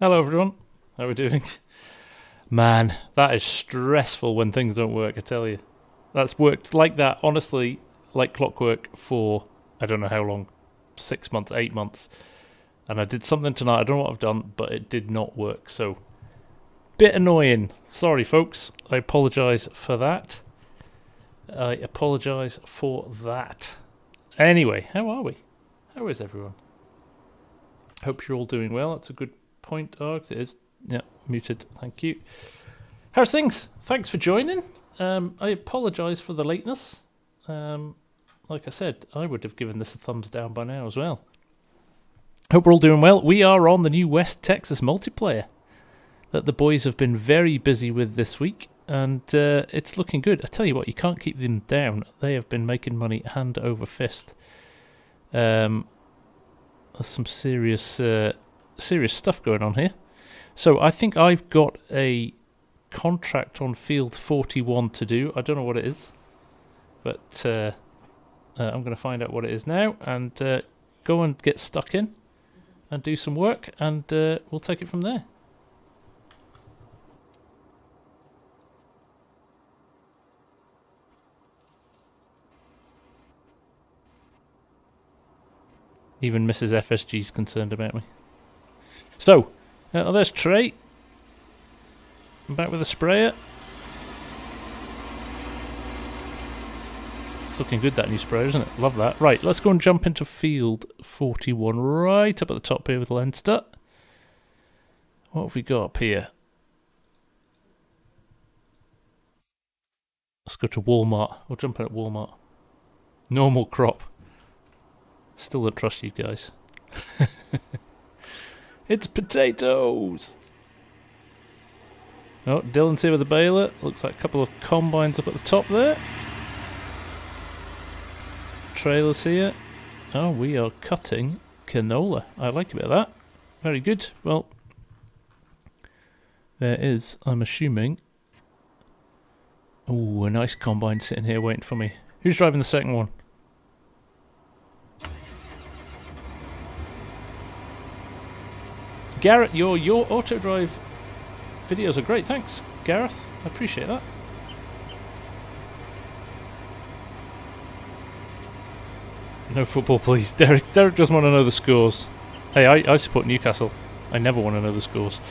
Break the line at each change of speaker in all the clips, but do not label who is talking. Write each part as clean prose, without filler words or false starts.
Hello everyone, how are we doing? Man, that is stressful when things don't work, I tell you. That's worked like that, honestly, like clockwork for, I don't know how long, 6 months, 8 months. And I did something tonight, I don't know what I've done, but it did not work, so... Bit annoying. Sorry folks, I apologise for that. Anyway, how are we? How is everyone? Hope you're all doing well, that's a good point, Args. It is. Yeah, muted. Thank you. How's things? Thanks for joining. I apologise for the lateness. Like I said, I would have given this a thumbs down by now as well. Hope we're all doing well. We are on the new West Texas multiplayer that the boys have been very busy with this week, and it's looking good. I tell you what, you can't keep them down. They have been making money hand over fist. There's some serious stuff going on here. So I think I've got a contract on field 41 to do. I don't know what it is, but I'm going to find out what it is now and go and get stuck in and do some work, and we'll take it from there. Even Mrs. FSG is concerned about me. So, there's Trey. I'm back with a sprayer. It's looking good, that new sprayer, isn't it? Love that. Right, let's go and jump into field 41 right up at the top here with Leinster. What have we got up here? Let's go to Walmart. We'll jump in at Walmart. Normal crop. Still don't trust you guys. It's potatoes! Oh, Dylan's here with the baler. Looks like a couple of combines up at the top there. Trailers here. Oh, we are cutting canola. I like a bit of that. Very good. Well, there is, I'm assuming... Ooh, a nice combine sitting here waiting for me. Who's driving the second one? Garrett, your auto drive videos are great. Thanks, Gareth. I appreciate that. No football, please. Derek doesn't want to know the scores. Hey, I support Newcastle. I never want to know the scores.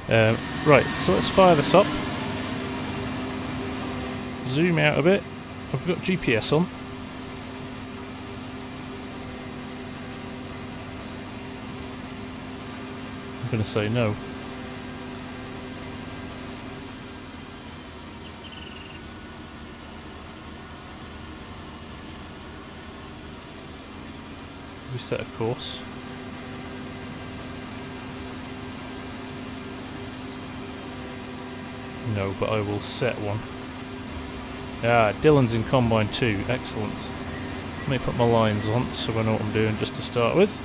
Right, so let's fire this up. Zoom out a bit. I've got GPS on. I'm going to say no. Reset a course. No, but I will set one. Ah, Dylan's in Combine 2. Excellent. Let me put my lines on so I know what I'm doing just to start with.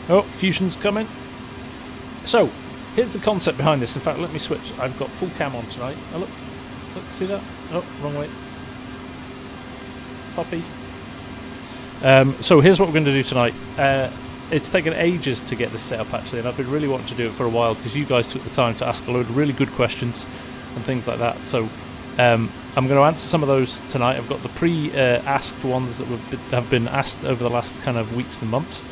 Oh, fusion's coming. So, here's the concept behind this. In fact, let me switch. I've got full cam on tonight. Oh, look, see that? Oh, wrong way. Poppy. So here's what we're going to do tonight. It's taken ages to get this set up actually, and I've been really wanting to do it for a while because you guys took the time to ask a load of really good questions and things like that. So I'm going to answer some of those tonight. I've got the pre-asked ones that have been asked over the last kind of weeks and months.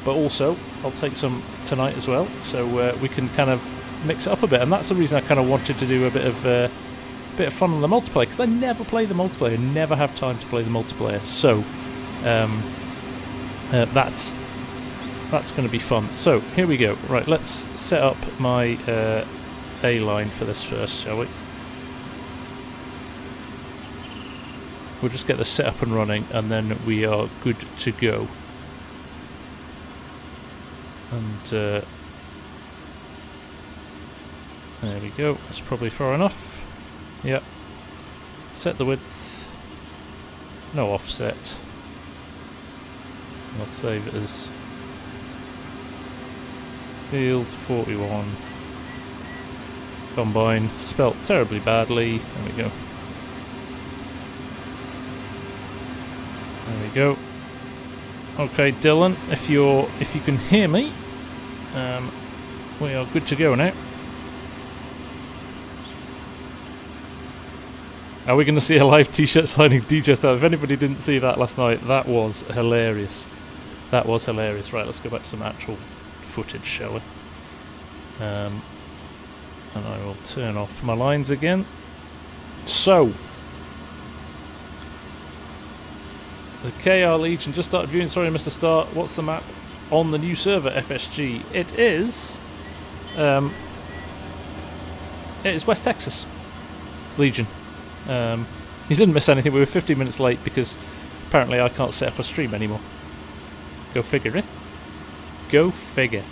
But also, I'll take some tonight as well, so we can kind of mix it up a bit. And that's the reason I kind of wanted to do a bit of fun on the multiplayer, because I never play the multiplayer, never have time to play the multiplayer. So that's going to be fun. So here we go. Right, let's set up my A line for this first, shall we? We'll just get the setup and running, and then we are good to go. And there we go, that's probably far enough. Yep. Set the width. No offset. I'll save it as field 41. Combine, spelt terribly badly. There we go. There we go. Okay, Dylan, if you can hear me, We are good to go now. Are we going to see a live t-shirt signing DJ style? If anybody didn't see that last night, that was hilarious. That was hilarious. Right, let's go back to some actual footage, shall we? And I will turn off my lines again. So, the KR Legion just started viewing. Sorry, Mr. Star. What's the map on the new server, FSG? It is West Texas Legion. You didn't miss anything. We were 15 minutes late because apparently I can't set up a stream anymore. Go figure, eh? Go figure.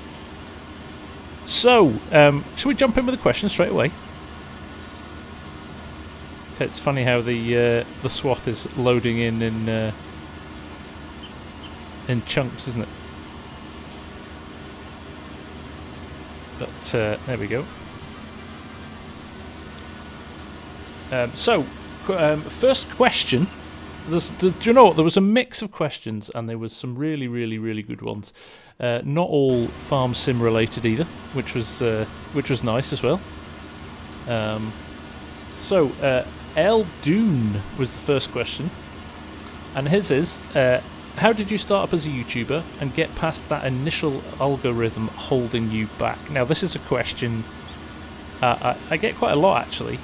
So, should we jump in with a question straight away? Okay, it's funny how the swath is loading in chunks, isn't it? But there we go. First question. Do you know what? There was a mix of questions, and there was some really, really, really good ones. Not all FarmSim related either, which was nice as well. El Dune was the first question, and his is, how did you start up as a YouTuber and get past that initial algorithm holding you back? Now, this is a question I get quite a lot actually,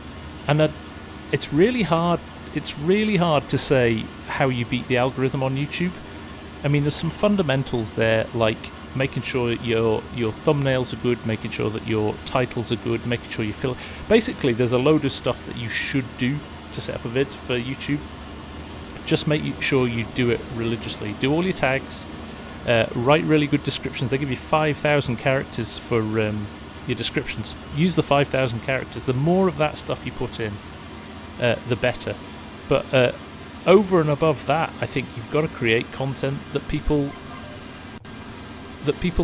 and it's really hard. It's really hard to say how you beat the algorithm on YouTube. I mean, there's some fundamentals there, like making sure that your thumbnails are good, making sure that your titles are good, making sure you fill. Basically, there's a load of stuff that you should do to set up a vid for YouTube. Just make sure you do it religiously. Do all your tags. Write really good descriptions. They give you 5,000 characters for your descriptions. Use the 5,000 characters. The more of that stuff you put in, the better. But over and above that, I think you've got to create content that people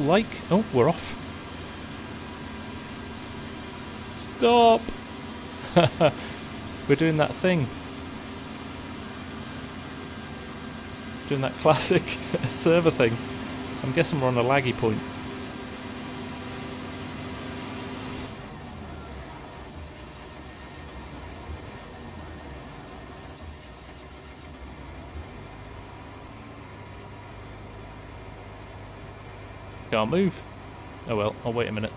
like. Oh, we're off. Stop! We're doing that thing. Doing that classic server thing. I'm guessing we're on a laggy point. Can't move. Oh well, I'll wait a minute.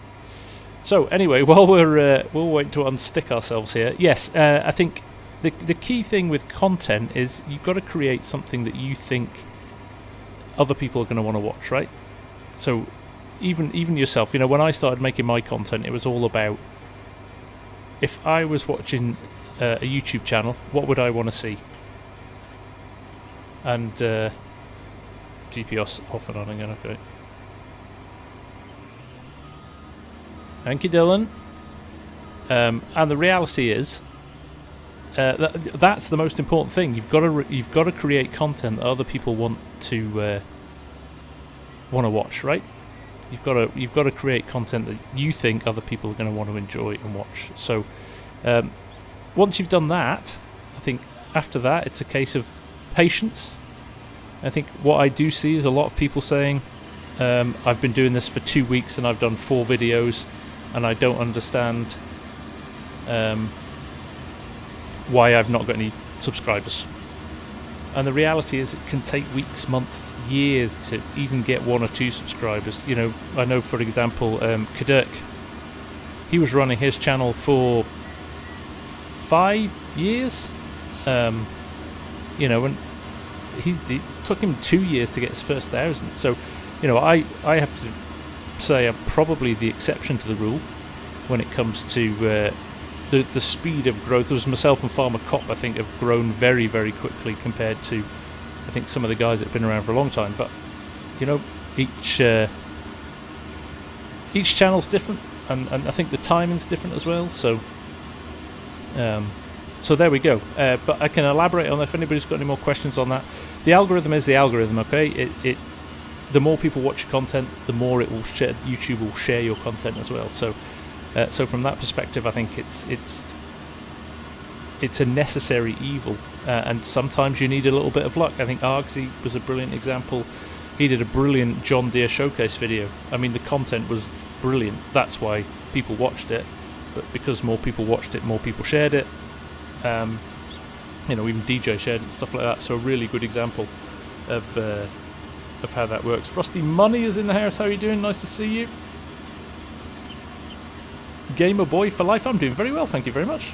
So anyway, while we'll wait to unstick ourselves here. Yes, I think the key thing with content is you've got to create something that you think other people are going to want to watch, right? So even yourself, you know, when I started making my content, it was all about, if I was watching a YouTube channel, what would I want to see? And GPS off and on again, okay. Thank you, Dylan. And the reality is, that's the most important thing. You've got to create content that other people want to watch, right? You've got to create content that you think other people are going to want to enjoy and watch. So once you've done that, I think after that it's a case of patience. I think what I do see is a lot of people saying, I've been doing this for 2 weeks and I've done 4 videos. And I don't understand why I've not got any subscribers. And the reality is, it can take weeks, months, years to even get 1 or 2 subscribers. You know, I know, for example, Kadirk. He was running his channel for 5 years. You know, and it took him 2 years to get his first 1,000. So, you know, I have to say I'm probably the exception to the rule when it comes to the speed of growth. There was myself and Farmer Cop, I think, have grown very, very quickly compared to, I think, some of the guys that have been around for a long time. But, you know, each channel's different, and I think the timing's different as well. So so there we go. But I can elaborate on that if anybody's got any more questions on that. The algorithm is the algorithm, okay? The more people watch your content, the more it will share. YouTube will share your content as well. So, so from that perspective, I think it's a necessary evil, and sometimes you need a little bit of luck. I think Argsy was a brilliant example. He did a brilliant John Deere showcase video. I mean, the content was brilliant. That's why people watched it. But because more people watched it, more people shared it. You know, even DJ shared it and stuff like that. So a really good example of how that works. Rusty Money is in the house. How are you doing? Nice to see you. Gamer Boy for life. I'm doing very well, thank you very much.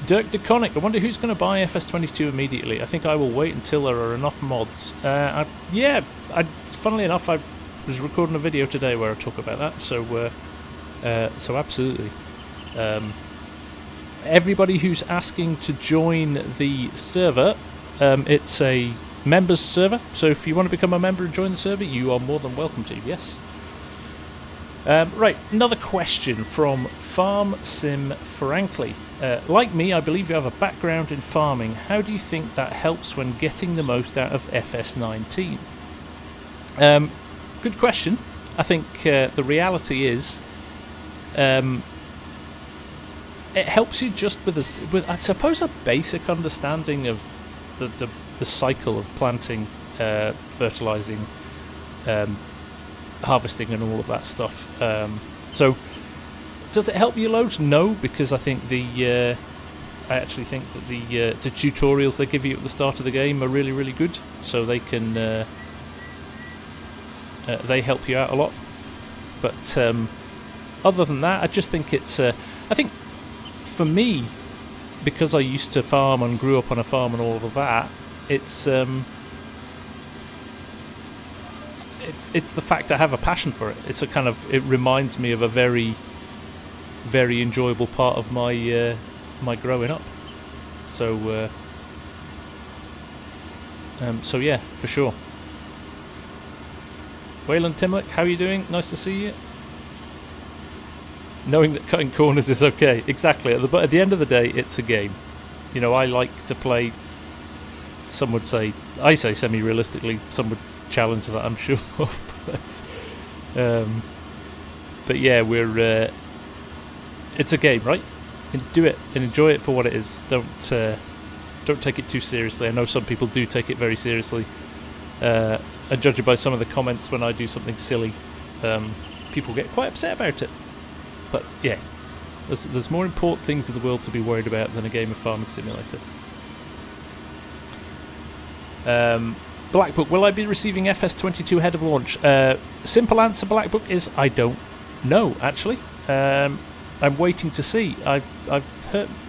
Dirk DeConic, I wonder who's going to buy FS22 immediately. I think I will wait until there are enough mods. Funnily enough, I was recording a video today where I talk about that, so absolutely. Everybody who's asking to join the server, it's a members server, so if you want to become a member and join the server, you are more than welcome to, yes. Right, another question from FarmSim Frankly. Like me, I believe you have a background in farming. How do you think that helps when getting the most out of FS19? Good question. I think the reality is it helps you just with I suppose a basic understanding of the cycle of planting, fertilizing, harvesting and all of that stuff. So does it help you loads? No, because I think I actually think that the tutorials they give you at the start of the game are really, really good, so they can they help you out a lot. But other than that, I just think it's I think for me, because I used to farm and grew up on a farm and all of that, it's the fact I have a passion for it. It's a kind of, it reminds me of a very, very enjoyable part of my my growing up. So so yeah, for sure. Wayland Timlick, how are you doing? Nice to see you. Knowing that cutting corners is okay. Exactly. At the end of the day, it's a game. You know, I like to play, some would say, I say semi-realistically, some would challenge that, I'm sure. But yeah, it's a game, right? And do it and enjoy it for what it is. Don't take it too seriously. I know some people do take it very seriously. And judging by some of the comments when I do something silly, people get quite upset about it. But yeah, there's more important things in the world to be worried about than a game of Farming Simulator. Blackbook, will I be receiving FS22 ahead of launch? Simple answer, Blackbook, is I don't know, actually. I'm waiting to see. I've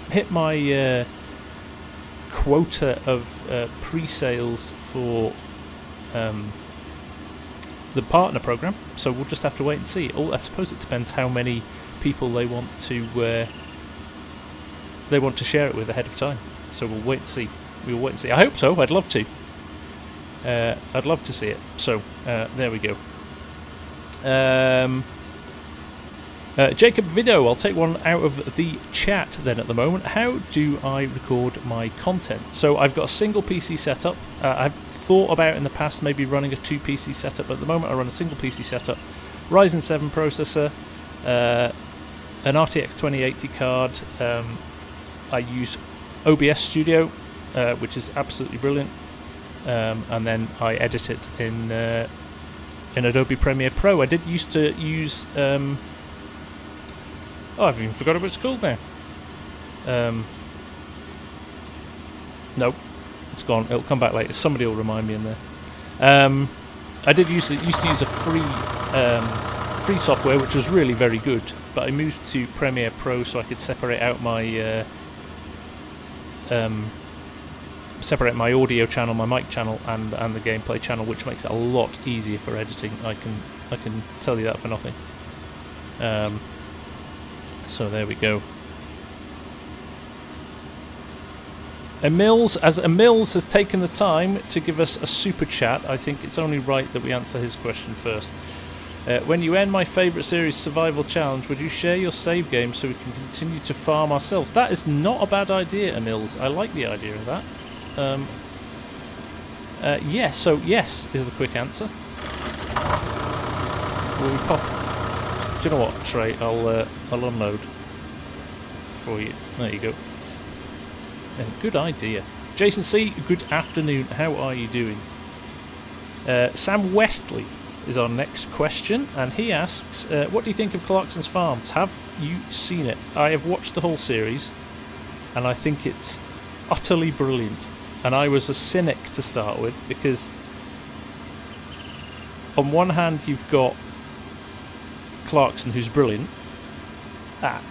hit my quota of pre-sales for the partner program, so we'll just have to wait and see. I suppose it depends how many people they want to share it with ahead of time. So we'll wait and see. We'll wait and see. I hope so. I'd love to. I'd love to see it. So there we go. Jacob Video, I'll take one out of the chat then at the moment. How do I record my content? So I've got a single PC setup. I've thought about in the past maybe running a 2 PC setup, but at the moment I run a single PC setup. Ryzen 7 processor, an RTX 2080 card. I use OBS Studio, which is absolutely brilliant. And then I edit it in Adobe Premiere Pro. I did used to use I've even forgot what it's called now. Nope, it's gone. It'll come back later. Somebody will remind me in there. I did used to use a free software, which was really very good. But I moved to Premiere Pro so I could separate out my audio channel, my mic channel, and the gameplay channel, which makes it a lot easier for editing. I can tell you that for nothing. So there we go. Emils has taken the time to give us a super chat. I think it's only right that we answer his question first. When you end my favourite series, Survival Challenge, would you share your save game so we can continue to farm ourselves? That is not a bad idea, Emils. I like the idea of that. Yes, so yes is the quick answer. Will we pop? Do you know what, Trey? I'll unload for you. There you go. Good idea. Jason C, good afternoon. How are you doing? Sam Westley. is our next question, and he asks, what do you think of Clarkson's Farms? Have you seen it? I have watched the whole series, and I think it's utterly brilliant. And I was a cynic to start with, because on one hand you've got Clarkson, who's brilliant at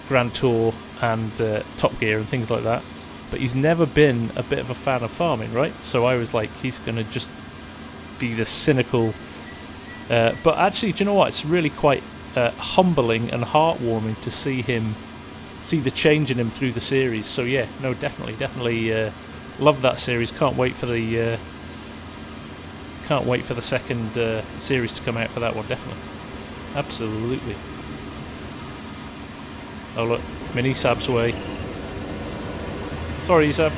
Grand Tour and Top Gear and things like that, but he's never been a bit of a fan of farming, right? So I was like, he's going to just be the cynical... but actually, do you know what? It's really quite humbling and heartwarming to see the change in him through the series. So yeah, no, definitely love that series. Can't wait for the second series to come out for that one. Definitely, absolutely. Oh look, Mini Sab's away. Sorry, Sab.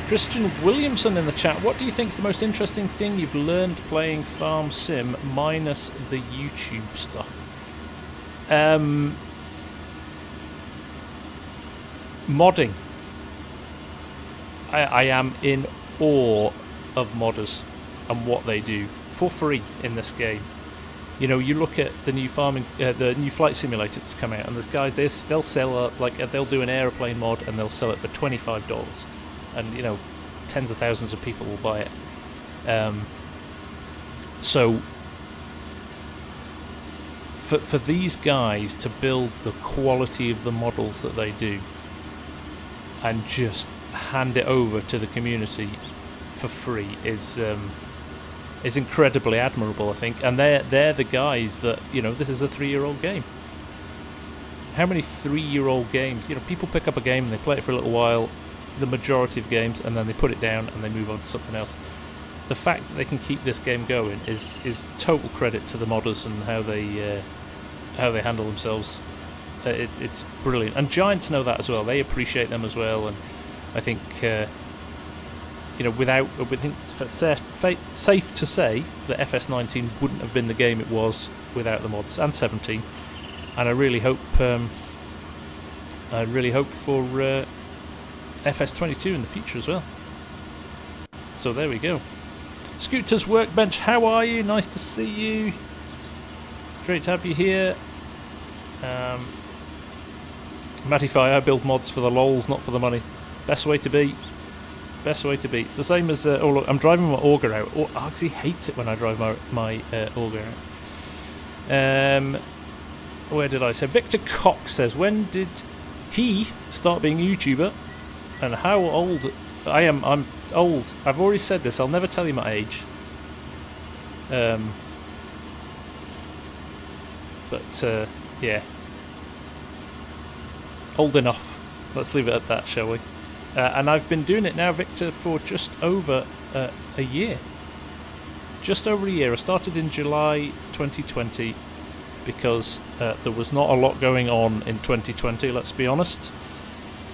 Christian Williamson in the chat. What do you think is the most interesting thing you've learned playing FarmSim minus the YouTube stuff? Modding. I am in awe of modders and what they do for free in this game. You know, you look at the new the new flight simulator that's come out, and there's guys, they'll sell they'll do an aeroplane mod and they'll sell it for $25, and you know, tens of thousands of people will buy it. So for these guys to build the quality of the models that they do and just hand it over to the community for free is incredibly admirable, I think. And they're the guys that, you know, this is a 3-year-old game. How many 3-year-old games, you know, people pick up a game and they play it for a little while, the majority of games, and then they put it down and they move on to something else. The fact that they can keep this game going is total credit to the modders and how they handle themselves. It's brilliant, and Giants know that as well. They appreciate them as well, and I think you know, we think it's safe to say that FS19 wouldn't have been the game it was without the mods, and 17. And I really hope for FS22 in the future as well. So there we go. Scooter's Workbench, how are you? Nice to see you. Great to have you here. Matify, I build mods for the lols, not for the money. Best way to be. Best way to be. It's the same as... oh look, I'm driving my auger out. Oh, Argsy hates it when I drive my auger out. Where did I say? Victor Cox says, when did he start being a YouTuber? And how old I am? I'm old. I've already said this. I'll never tell you my age. But yeah. Old enough. Let's leave it at that, shall we? And I've been doing it now, Victor, for just over a year. Just over a year. I started in July 2020 because there was not a lot going on in 2020, let's be honest,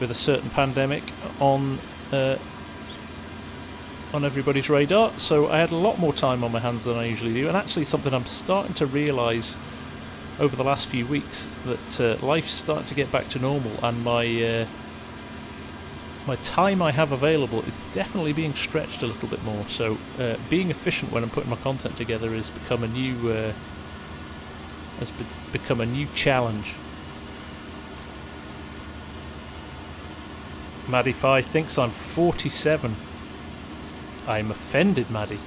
with a certain pandemic on everybody's radar. So I had a lot more time on my hands than I usually do, and actually something I'm starting to realise over the last few weeks, that life's starting to get back to normal, and my time I have available is definitely being stretched a little bit more. So being efficient when I'm putting my content together has become a new challenge. Maddie thinks I'm 47. I'm offended, Maddie.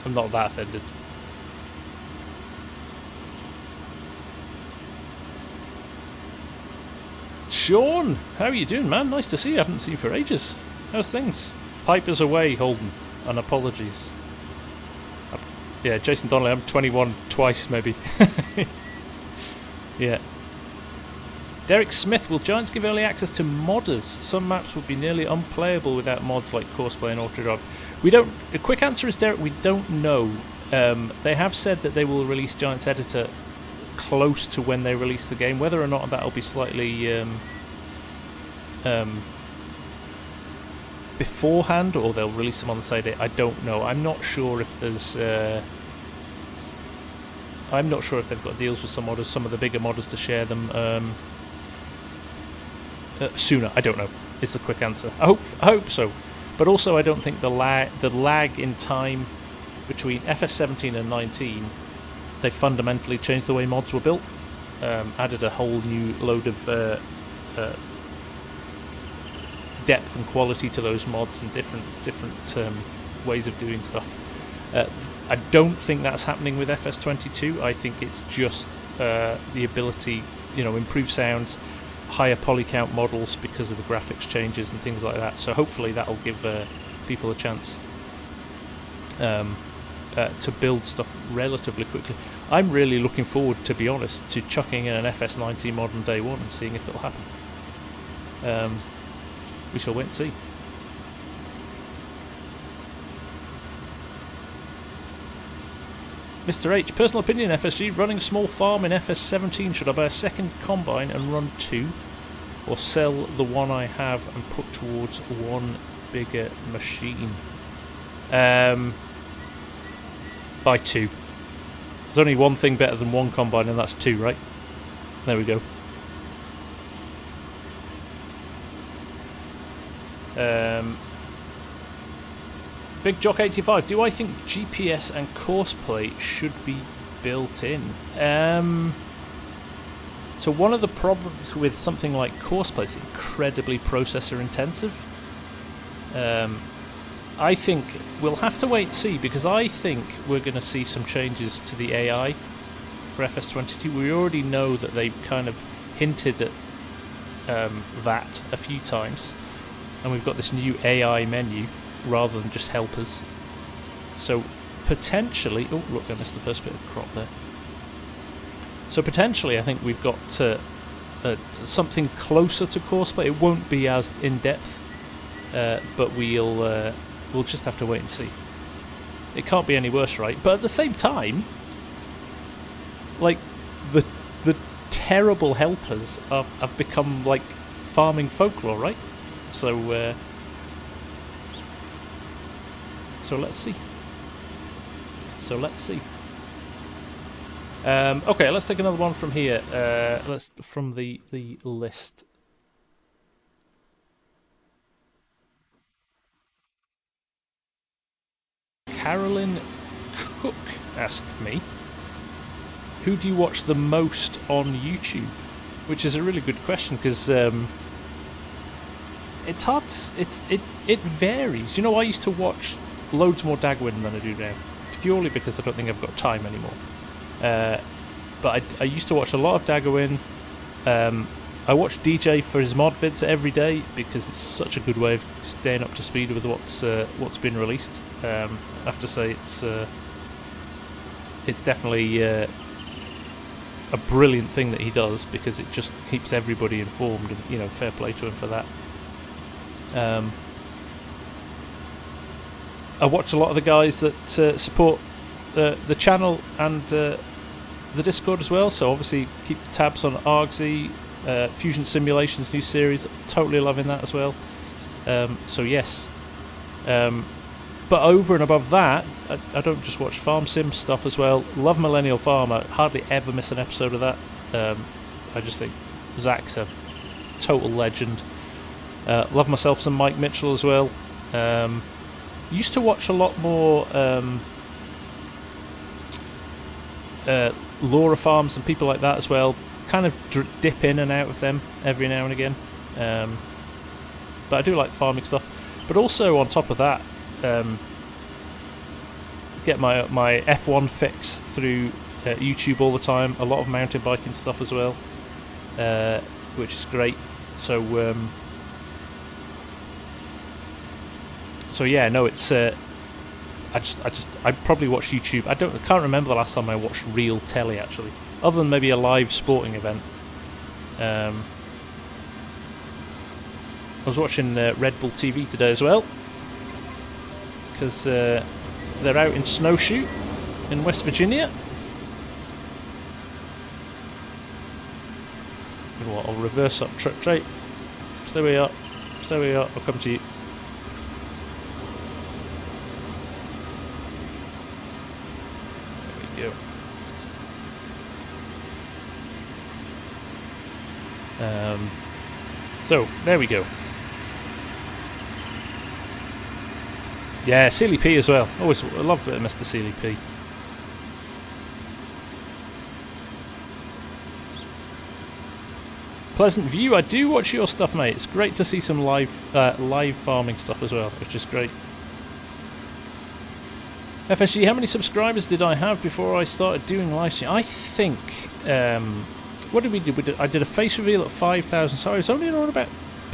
I'm not that offended. Sean, how are you doing, man? Nice to see you. I haven't seen you for ages. How's things? Piper's away, Holden, and apologies. Yeah, Jason Donnelly, I'm 21 twice, maybe. Yeah. Derek Smith, will Giants give early access to modders? Some maps would be nearly unplayable without mods like Courseplay and Autodrive. We don't... The quick answer is, Derek, we don't know. They have said that they will release Giants Editor close to when they release the game. Whether or not that'll be slightly beforehand, or they'll release them on the same day, I don't know. I'm not sure if there's... I'm not sure if they've got deals with some modders, some of the bigger modders, to share them. sooner. I don't know. Is the quick answer. I hope so, but also I don't think the lag in time between FS17 and 19, they fundamentally changed the way mods were built. Added a whole new load of depth and quality to those mods and different ways of doing stuff. I don't think that's happening with FS22. I think it's just the ability, improved sounds, higher poly count models because of the graphics changes and things like that. So hopefully that'll give people a chance to build stuff relatively quickly. I'm really looking forward, to be honest, to chucking in an FS19 mod on day one and seeing if it'll happen. We shall wait and see. Mr. H, personal opinion, FSG, running a small farm in FS17, should I buy a second combine and run 2? Or sell the one I have and put towards one bigger machine? Buy 2. There's only one thing better than one combine, and that's 2, right? There we go. Big Jock 85. Do I think GPS and Courseplay should be built in? So one of the problems with something like Courseplay is incredibly processor intensive. I think we'll have to wait and see, because I think we're going to see some changes to the AI for FS22. We already know that they've kind of hinted at that a few times, and we've got this new AI menu rather than just helpers. So potentially, oh look, I missed the first bit of crop there. So potentially I think we've got something closer to Courseplay. It won't be as in-depth, but we'll just have to wait and see. It can't be any worse, right? But at the same time, like, the terrible helpers have become like farming folklore, right? So let's see. Okay, let's take another one from here. From the list. Carolyn Cook asked me, who do you watch the most on YouTube? Which is a really good question, because it's hard. It varies. I used to watch loads more Dagwin than I do now, purely because I don't think I've got time anymore. But I used to watch a lot of Dagwin. I watch DJ for his mod vids every day because it's such a good way of staying up to speed with what's been released. I have to say it's definitely a brilliant thing that he does, because it just keeps everybody informed, and fair play to him for that. I watch a lot of the guys that support the channel and the Discord as well, so obviously keep tabs on Argsy, Fusion Simulations new series, totally loving that as well. So yes, but over and above that, I don't just watch FarmSim stuff as well. Love Millennial Farm, I hardly ever miss an episode of that. I just think Zach's a total legend. Love myself some Mike Mitchell as well. Used to watch a lot more Laura Farms and people like that as well. Kind of dip in and out of them every now and again. But I do like farming stuff. But also on top of that, get my F1 fix through YouTube all the time. A lot of mountain biking stuff as well, which is great. So yeah, no, it's I probably watch YouTube. I can't remember the last time I watched real telly, actually, other than maybe a live sporting event. I was watching Red Bull TV today as well, because they're out in Snowshoe in West Virginia. You know what, I'll reverse up truck tray. Stay where you are, I'll come to you. So, there we go. Yeah, Sealy P as well. Always love Mr. Sealy P. Pleasant View, I do watch your stuff, mate. It's great to see some live farming stuff as well, which is great. FSG, how many subscribers did I have before I started doing live stream? I think, what did we do? I did a face reveal at 5,000, so I was only around about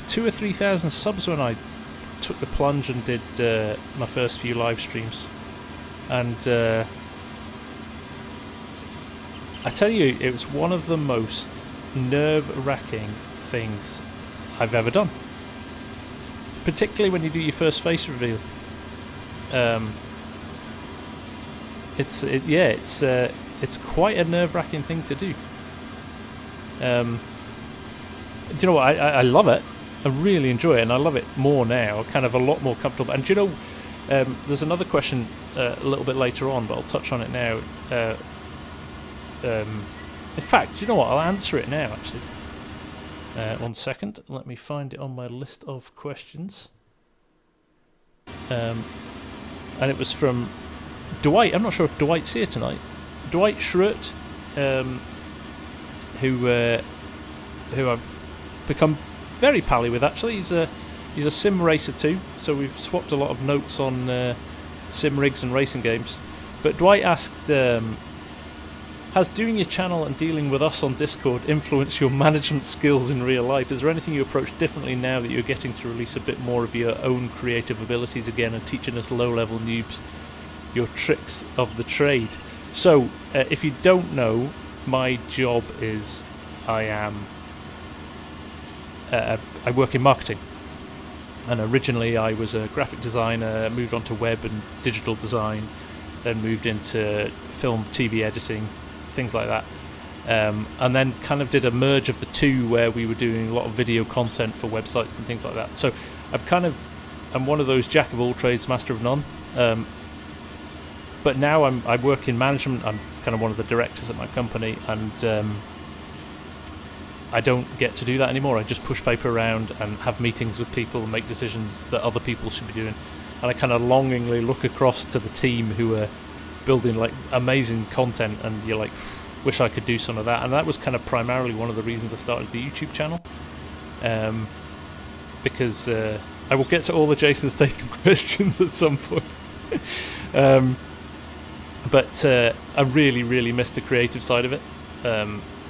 2,000 or 3,000 subs when I took the plunge and did my first few live streams. And I tell you, it was one of the most nerve-wracking things I've ever done, particularly when you do your first face reveal. It's quite a nerve-wracking thing to do. Do you know what? I love it. I really enjoy it, and I love it more now. Kind of a lot more comfortable. And do you know, there's another question a little bit later on, but I'll touch on it now. In fact, do you know what? I'll answer it now, actually. 1 second. Let me find it on my list of questions. And it was from Dwight. I'm not sure if Dwight's here tonight. Dwight Schrute, who I've become very pally with, actually. He's a sim racer too, so we've swapped a lot of notes on sim rigs and racing games. But Dwight asked, has doing your channel and dealing with us on Discord influenced your management skills in real life? Is there anything you approach differently now that you're getting to release a bit more of your own creative abilities again and teaching us low-level noobs your tricks of the trade? So, if you don't know, my job is I work in marketing. And originally I was a graphic designer, moved on to web and digital design, then moved into film, TV editing, things like that, and then kind of did a merge of the two where we were doing a lot of video content for websites and things like that. So I'm one of those jack of all trades, master of none, but now I work in management. I'm kind of one of the directors at my company, and I don't get to do that anymore. I just push paper around and have meetings with people and make decisions that other people should be doing, and I kind of longingly look across to the team who are building like amazing content, and you're like, wish I could do some of that. And that was kind of primarily one of the reasons I started the YouTube channel, because I will get to all the Jason Statham questions at some point. But I really missed the creative side of it,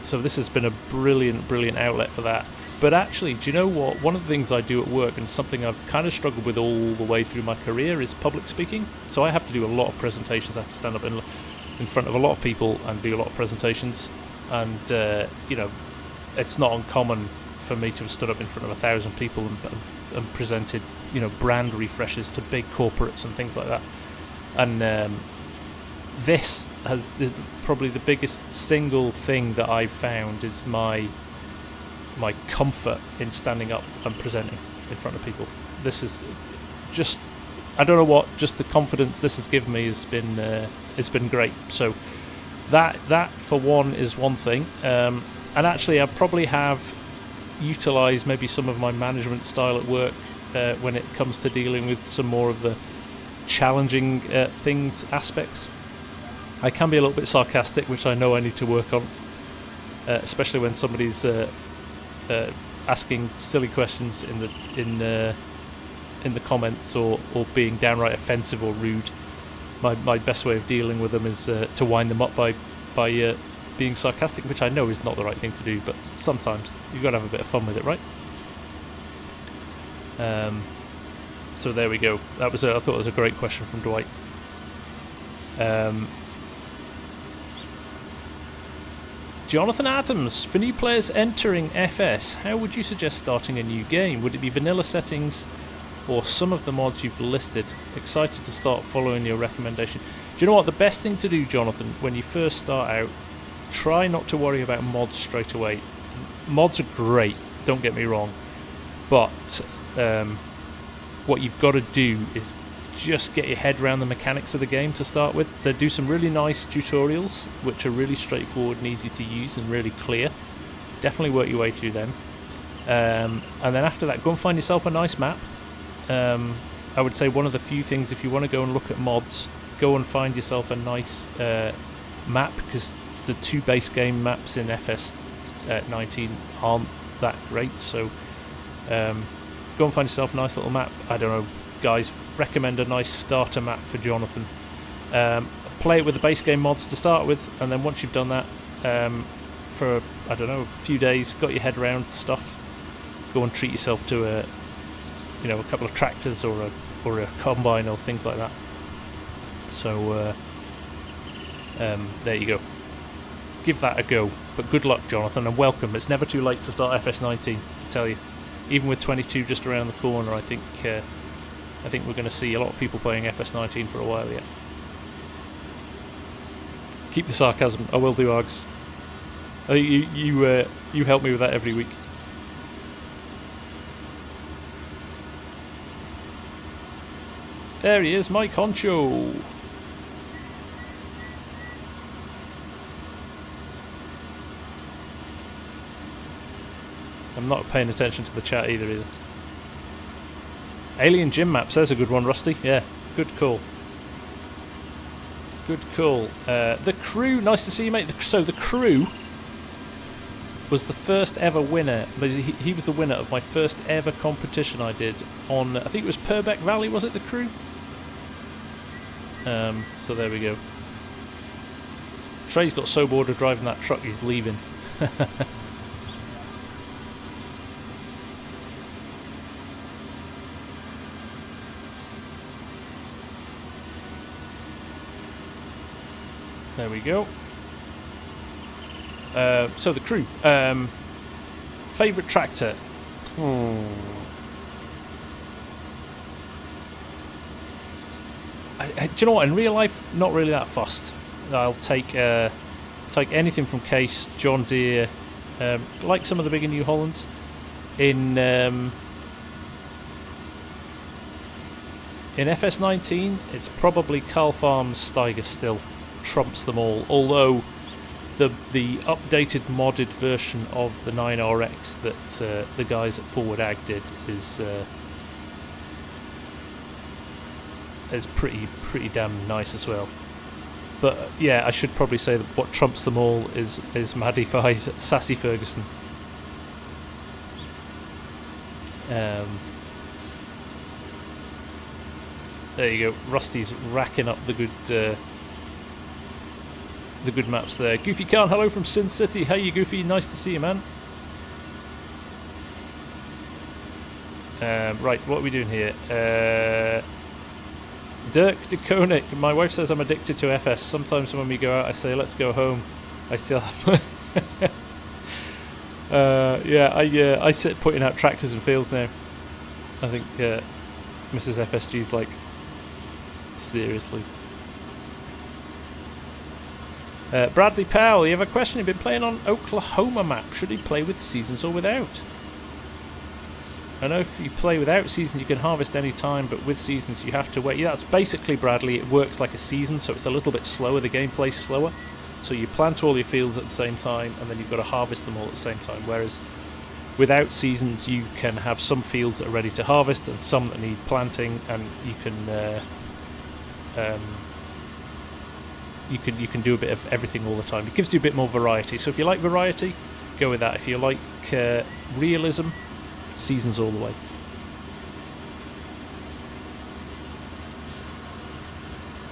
so this has been a brilliant outlet for that. But actually, do you know what? One of the things I do at work, and something I've kind of struggled with all the way through my career, is public speaking. So I have to do a lot of presentations. I have to stand up in front of a lot of people and do a lot of presentations. And, it's not uncommon for me to have stood up in front of 1,000 people and presented, brand refreshes to big corporates and things like that. And this has probably the biggest single thing that I've found is my comfort in standing up and presenting in front of people. This is just, I don't know what, just the confidence this has given me has been great. So that for one is one thing, and actually I probably have utilised maybe some of my management style at work when it comes to dealing with some more of the challenging aspects. I can be a little bit sarcastic, which I know I need to work on, especially when somebody's asking silly questions in the comments, or being downright offensive or rude. My best way of dealing with them is to wind them up by being sarcastic, which I know is not the right thing to do, but sometimes you've got to have a bit of fun with it, right? So there we go. I thought it was a great question from Dwight. Jonathan Adams, for new players entering FS, how would you suggest starting a new game? Would it be vanilla settings or some of the mods you've listed? Excited to start following your recommendation. Do you know what? The best thing to do, Jonathan, when you first start out, try not to worry about mods straight away. Mods are great, don't get me wrong, but what you've got to do is just get your head around the mechanics of the game to start with. They do some really nice tutorials which are really straightforward and easy to use and really clear. Definitely work your way through them. And then after that, go and find yourself a nice map. I would say one of the few things, if you want to go and look at mods, go and find yourself a nice map, because the 2 base game maps in FS19 aren't that great. So go and find yourself a nice little map. I don't know, guys, recommend a nice starter map for Jonathan. Play it with the base game mods to start with, and then once you've done that for, I don't know, a few days, got your head around stuff, go and treat yourself to a couple of tractors or a combine or things like that. So there you go. Give that a go. But good luck, Jonathan, and welcome. It's never too late to start FS19, I tell you. Even with 22 just around the corner, I think we're going to see a lot of people playing FS19 for a while yet. Keep the sarcasm. I will do, Args. You help me with that every week. There he is, Mike Honcho. I'm not paying attention to the chat either. Alien Gym Maps, there's a good one, Rusty. Yeah, good call. Good call. The Crew, nice to see you, mate. So the Crew was the first ever winner. He was the winner of my first ever competition I did on, I think it was Purbeck Valley, was it, the Crew? So there we go. Trey's got so bored of driving that truck, he's leaving. There we go. So the Crew. Favourite tractor? Do you know what? In real life, not really that fussed. I'll take anything from Case, John Deere, like some of the bigger New Hollands. In FS19, it's probably Carl Farm's Steiger still trumps them all. Although the updated modded version of the 9RX that the guys at Forward Ag did is pretty damn nice as well. But yeah, I should probably say that what trumps them all is Maddie Fye's Sassy Ferguson. There you go. Rusty's racking up the good maps there. Goofy Khan, hello from Sin City. How you, Goofy? Nice to see you, man. Right, what are we doing here? Dirk DeKonik. My wife says I'm addicted to FS. Sometimes when we go out, I say, let's go home. I still have... yeah, I sit putting out tractors and fields now. I think Mrs. FSG's like, seriously. Bradley Powell, you have a question. You've been playing on Oklahoma map. Should he play with seasons or without? I know if you play without seasons you can harvest any time, but with seasons you have to wait. Yeah, that's basically, Bradley, it works like a season, so it's a little bit slower. The gameplay's slower. So you plant all your fields at the same time, and then you've got to harvest them all at the same time. Whereas without seasons you can have some fields that are ready to harvest and some that need planting, and you can do a bit of everything all the time. It gives you a bit more variety. So if you like variety, go with that. If you like realism, seasons all the way.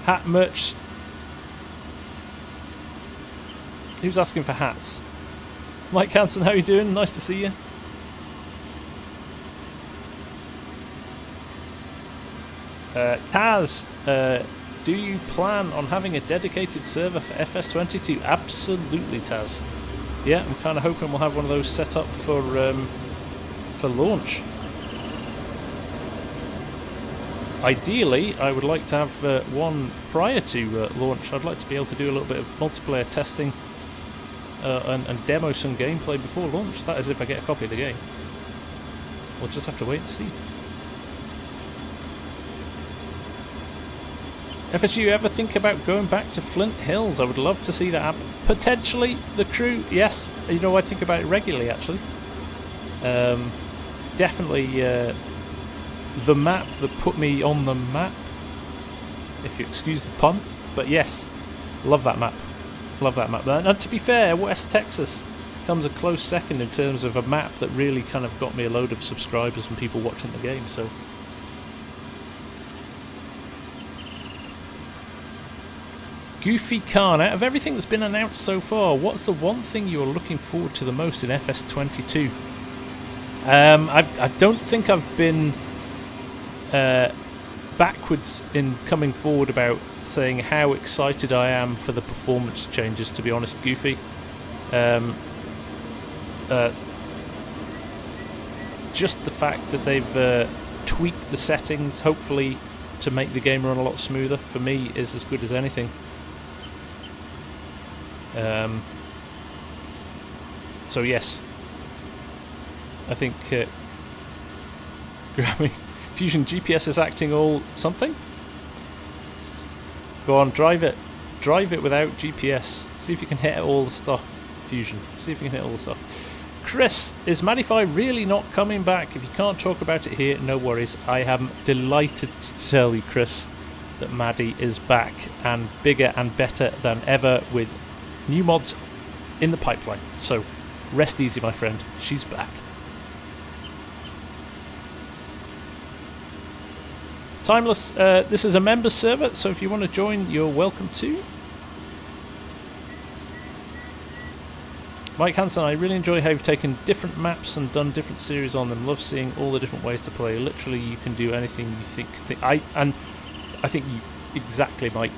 Hat merch. Who's asking for hats? Mike Hansen, how you doing? Nice to see you. Taz, do you plan on having a dedicated server for FS22? Absolutely, Taz. Yeah, I'm kind of hoping we'll have one of those set up for launch. Ideally, I would like to have one prior to launch. I'd like to be able to do a little bit of multiplayer testing and demo some gameplay before launch. That is if I get a copy of the game. We'll just have to wait and see. FSU, ever think about going back to Flint Hills? I would love to see that happen. Potentially, the Crew, yes. You know, I think about it regularly, actually. Definitely the map that put me on the map, if you excuse the pun. But yes, love that map. Love that map. And to be fair, West Texas comes a close second in terms of a map that really kind of got me a load of subscribers and people watching the game. So Goofy Khan, out of everything that's been announced so far, what's the one thing you're looking forward to the most in FS22? I don't think I've been backwards in coming forward about saying how excited I am for the performance changes, to be honest, Goofy. Just the fact that they've tweaked the settings, hopefully to make the game run a lot smoother, for me is as good as anything. So yes, I think Fusion GPS is acting all something. Go on, drive it without GPS. See if you can hit all the stuff, Fusion. See if you can hit all the stuff. Chris, is Madify really not coming back? If you can't talk about it here, no worries. I am delighted to tell you, Chris, that Maddie is back and bigger and better than ever with new mods in the pipeline. So rest easy, my friend. She's back. Timeless, this is a members server, so if you want to join, you're welcome to. Mike Hansen, I really enjoy how you've taken different maps and done different series on them. Love seeing all the different ways to play. Literally, you can do anything you think. I think you, exactly, Mike.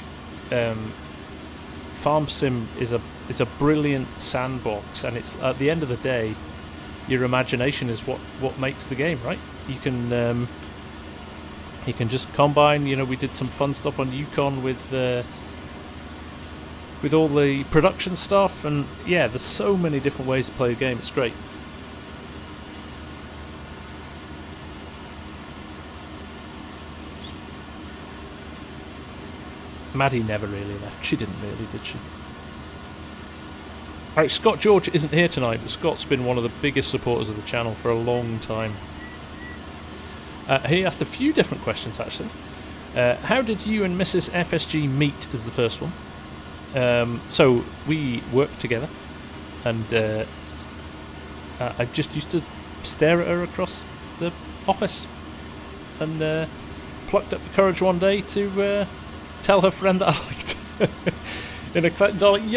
FarmSim is a brilliant sandbox, and it's at the end of the day, your imagination is what makes the game, right? You can just combine. You know, we did some fun stuff on Yukon with all the production stuff, and yeah, there's so many different ways to play a game. It's great. Maddie never really left. She didn't really, did she? Right, Scott George isn't here tonight, but Scott's been one of the biggest supporters of the channel for a long time. He asked a few different questions, actually. How did you and Mrs. FSG meet is the first one. So we worked together, and I just used to stare at her across the office, and plucked up the courage one day to tell her friend that I liked her. In a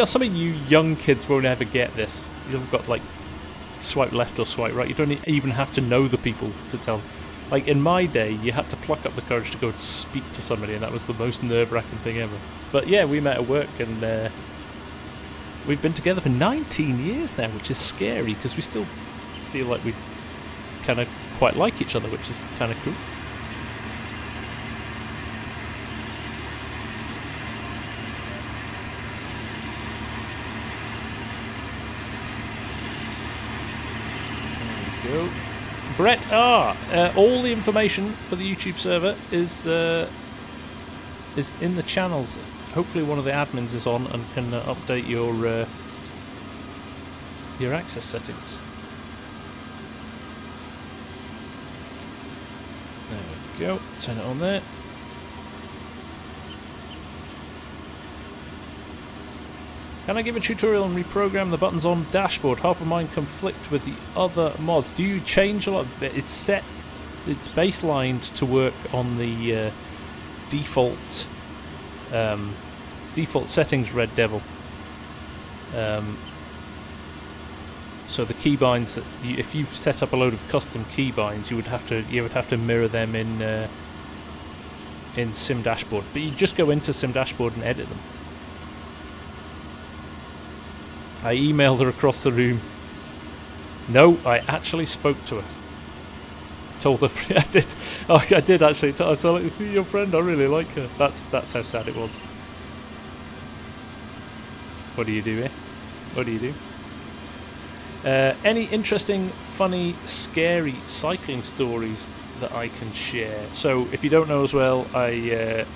some of you young kids won't ever get this. You've got like swipe left or swipe right. You don't even have to know the people to tell. Like in my day, you had to pluck up the courage to go speak to somebody, and that was the most nerve-wracking thing ever. But yeah, we met at work, and we've been together for 19 years now, which is scary because we still feel like we kind of quite like each other, which is kind of cool. There we go. Brett R. All the information for the YouTube server is in the channels. Hopefully one of the admins is on and can update your access settings. There we go. Turn it on there. Can I give a tutorial and reprogram the buttons on dashboard? Half of mine conflict with the other mods. Do you change a lot? It's set, it's baselined to work on the default settings, Red Devil. So the keybinds that if you've set up a load of custom keybinds, you would have to mirror them in Sim Dashboard. But you just go into Sim Dashboard and edit them. I emailed her across the room. No, I actually spoke to her. Told her I did. Oh, I did actually. I said, "Like, see your friend. I really like her." That's how sad it was. What do you do here? What do you do? Any interesting, funny, scary cycling stories that I can share? So, if you don't know as well, I'm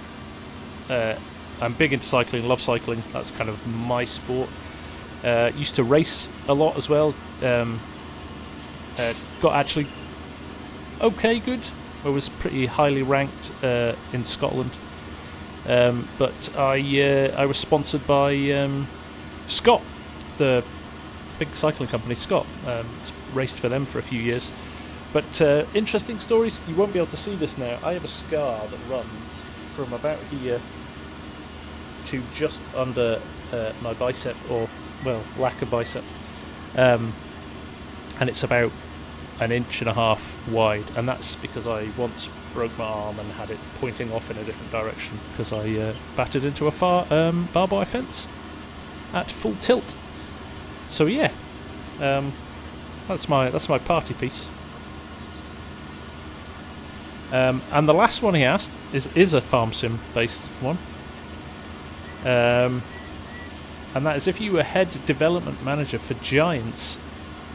big into cycling. Love cycling. That's kind of my sport. Used to race a lot as well. got actually okay good. I was pretty highly ranked in Scotland, but I was sponsored by Scott, the big cycling company Scott. Raced for them for a few years. But interesting stories. You won't be able to see this now. I have a scar that runs from about here to just under my bicep, or well, lack of bicep, and it's about 1.5 inches wide, and that's because I once broke my arm and had it pointing off in a different direction because I battered into a barbed wire fence at full tilt. So yeah, that's my party piece. And the last one he asked is a FarmSim based one, and that is, if you were head development manager for Giants,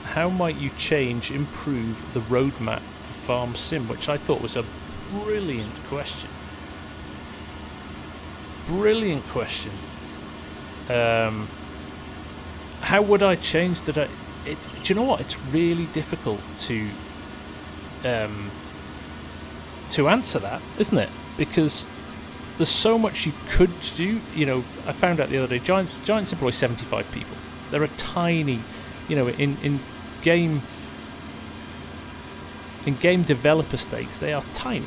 how might you improve the roadmap for FarmSim? Which I thought was a brilliant question. Brilliant question. How would I change the... Do you know what? It's really difficult to answer that, isn't it? Because there's so much you could do. You know, I found out the other day, Giants employ 75 people. They're a tiny, you know, in game developer stakes, they are tiny.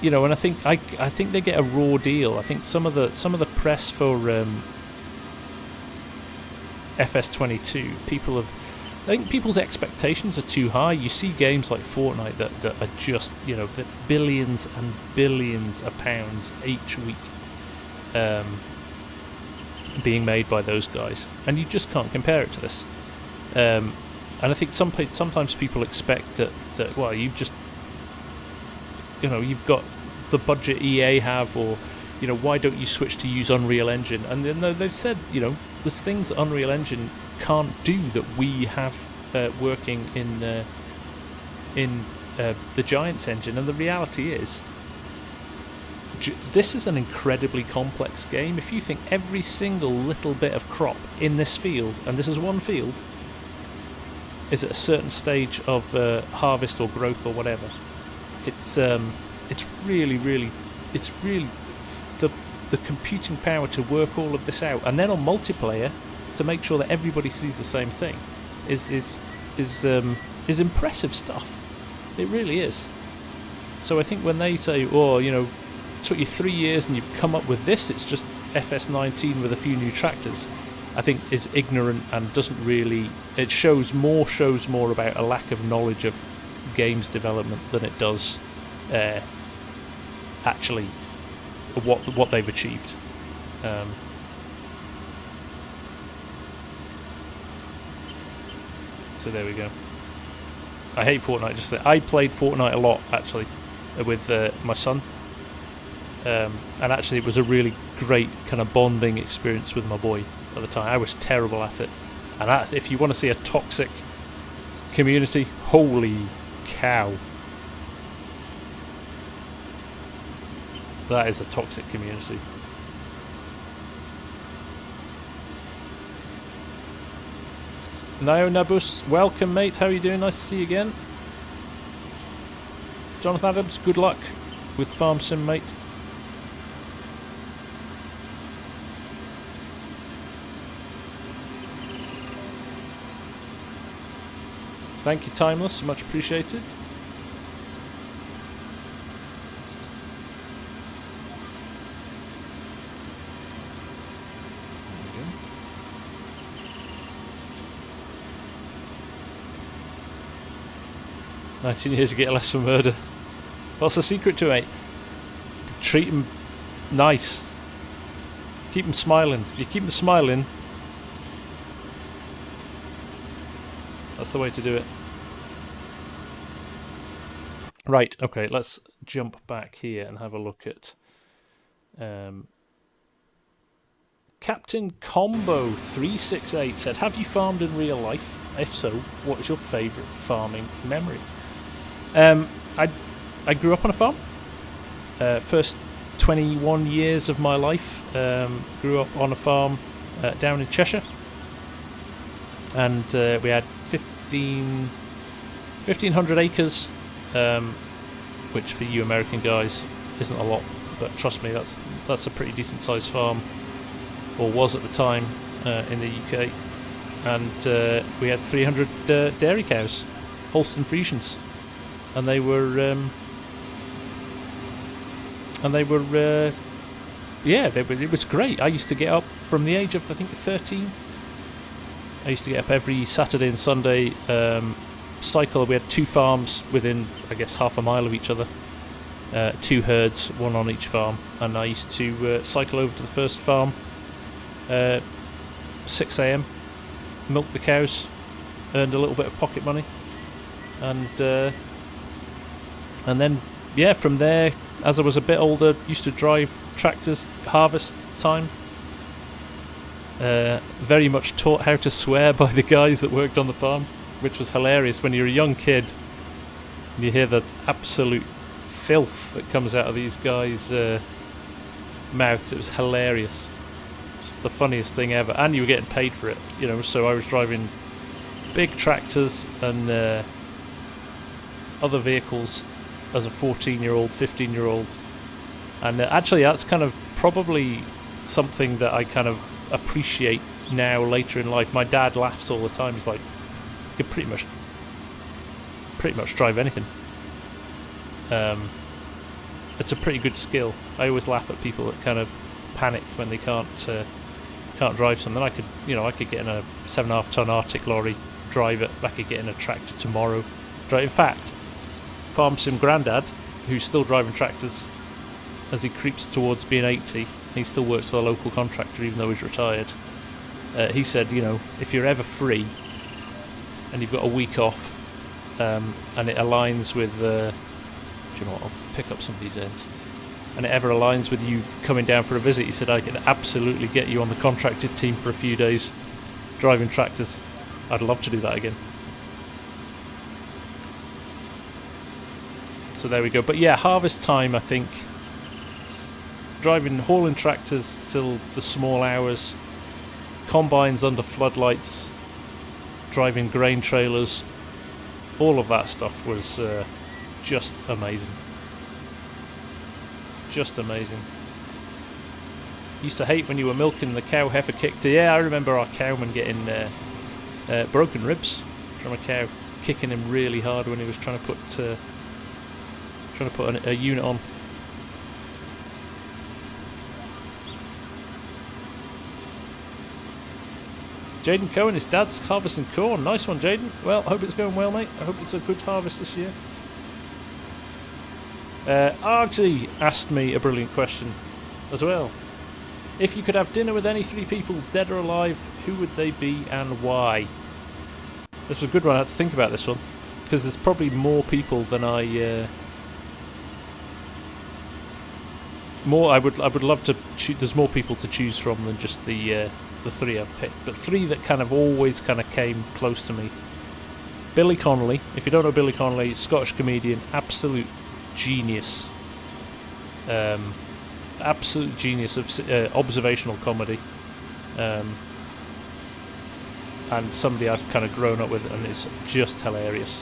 You know, and I think they get a raw deal. I think some of the press for FS19, I think people's expectations are too high. You see games like Fortnite that are just, you know, that billions and billions of pounds each week being made by those guys, and you just can't compare it to this. And I think sometimes people expect that well, you've got the budget EA have, or, you know, why don't you switch to use Unreal Engine? And then they've said, you know, there's things that Unreal Engine can't do that we have working in the Giants engine. And the reality is, this is an incredibly complex game. If you think every single little bit of crop in this field, and this is one field, is at a certain stage of harvest or growth or whatever, it's really the computing power to work all of this out, and then on multiplayer to make sure that everybody sees the same thing is impressive stuff. It really is. So I think when they say, oh, you know, it took you 3 years and you've come up with this, it's just FS19 with a few new tractors, I think is ignorant and doesn't really... It shows more about a lack of knowledge of games development than it does actually what they've achieved. So there we go. I hate Fortnite. I played Fortnite a lot actually with my son, and actually it was a really great kind of bonding experience with my boy at the time. I was terrible at it, and that's, if you want to see a toxic community, holy cow, that is a toxic community. Nio Nabus, welcome mate, how are you doing? Nice to see you again. Jonathan Adams, good luck with FarmSim mate. Thank you Timeless, much appreciated. There 19 years to get less for murder. What's the secret to it? Treat him nice. Keep him smiling. If you keep him smiling, that's the way to do it. Right, okay, let's jump back here and have a look at Captain Combo 368 said, have you farmed in real life? If so, what is your favourite farming memory? I grew up on a farm. First 21 years of my life grew up on a farm down in Cheshire. and we had 1,500 acres, which for you American guys isn't a lot, but trust me, that's a pretty decent sized farm, or was at the time in the UK. And we had 300 dairy cows, Holstein Friesians, and they were it was great. I used to get up from the age of, I think, 13. I used to get up every Saturday and Sunday, cycle. We had 2 farms within, I guess, half a mile of each other. 2 herds, one on each farm, and I used to cycle over to the first farm, 6 a.m, milk the cows, earned a little bit of pocket money, and then from there, as I was a bit older, used to drive tractors harvest time. Very much taught how to swear by the guys that worked on the farm, which was hilarious when you're a young kid and you hear the absolute filth that comes out of these guys' mouths. It was hilarious, just the funniest thing ever, and you were getting paid for it, you know. So I was driving big tractors and other vehicles as a 14-year-old, 15-year-old, and actually that's kind of probably something that I kind of appreciate now later in life. My dad laughs all the time. He's like, you could pretty much drive anything. It's a pretty good skill. I always laugh at people that kind of panic when they can't drive something. I could get in a 7.5 ton Arctic lorry, drive it. I could get in a tractor tomorrow. In fact, FarmSim Grandad, who's still driving tractors as he creeps towards being 80, he still works for a local contractor even though he's retired. He said, if you're ever free and you've got a week off, and it aligns with do you know what, I'll pick up some of these ends, and it ever aligns with you coming down for a visit, he said, I could absolutely get you on the contracted team for a few days driving tractors. I'd love to do that again. So there we go. But yeah, harvest time, I think, hauling tractors till the small hours, combines under floodlights, driving grain trailers, all of that stuff was just amazing. Just amazing. Used to hate when you were milking the cow heifer kicked. Yeah, I remember our cowman getting broken ribs from a cow kicking him really hard when he was trying to put a unit on. Jaden Cohen, his dad's harvesting corn. Nice one, Jaden. Well, I hope it's going well, mate. I hope it's a good harvest this year. Argsy asked me a brilliant question as well. If you could have dinner with any 3 people, dead or alive, who would they be and why? This was a good one. I had to think about this one because there's probably more people than I would love to choose. There's more people to choose from than just the 3 I've picked, but 3 that kind of always kind of came close to me. Billy Connolly. If you don't know Billy Connolly, Scottish comedian, absolute genius. Absolute genius of observational comedy, and somebody I've kind of grown up with, and it's just hilarious.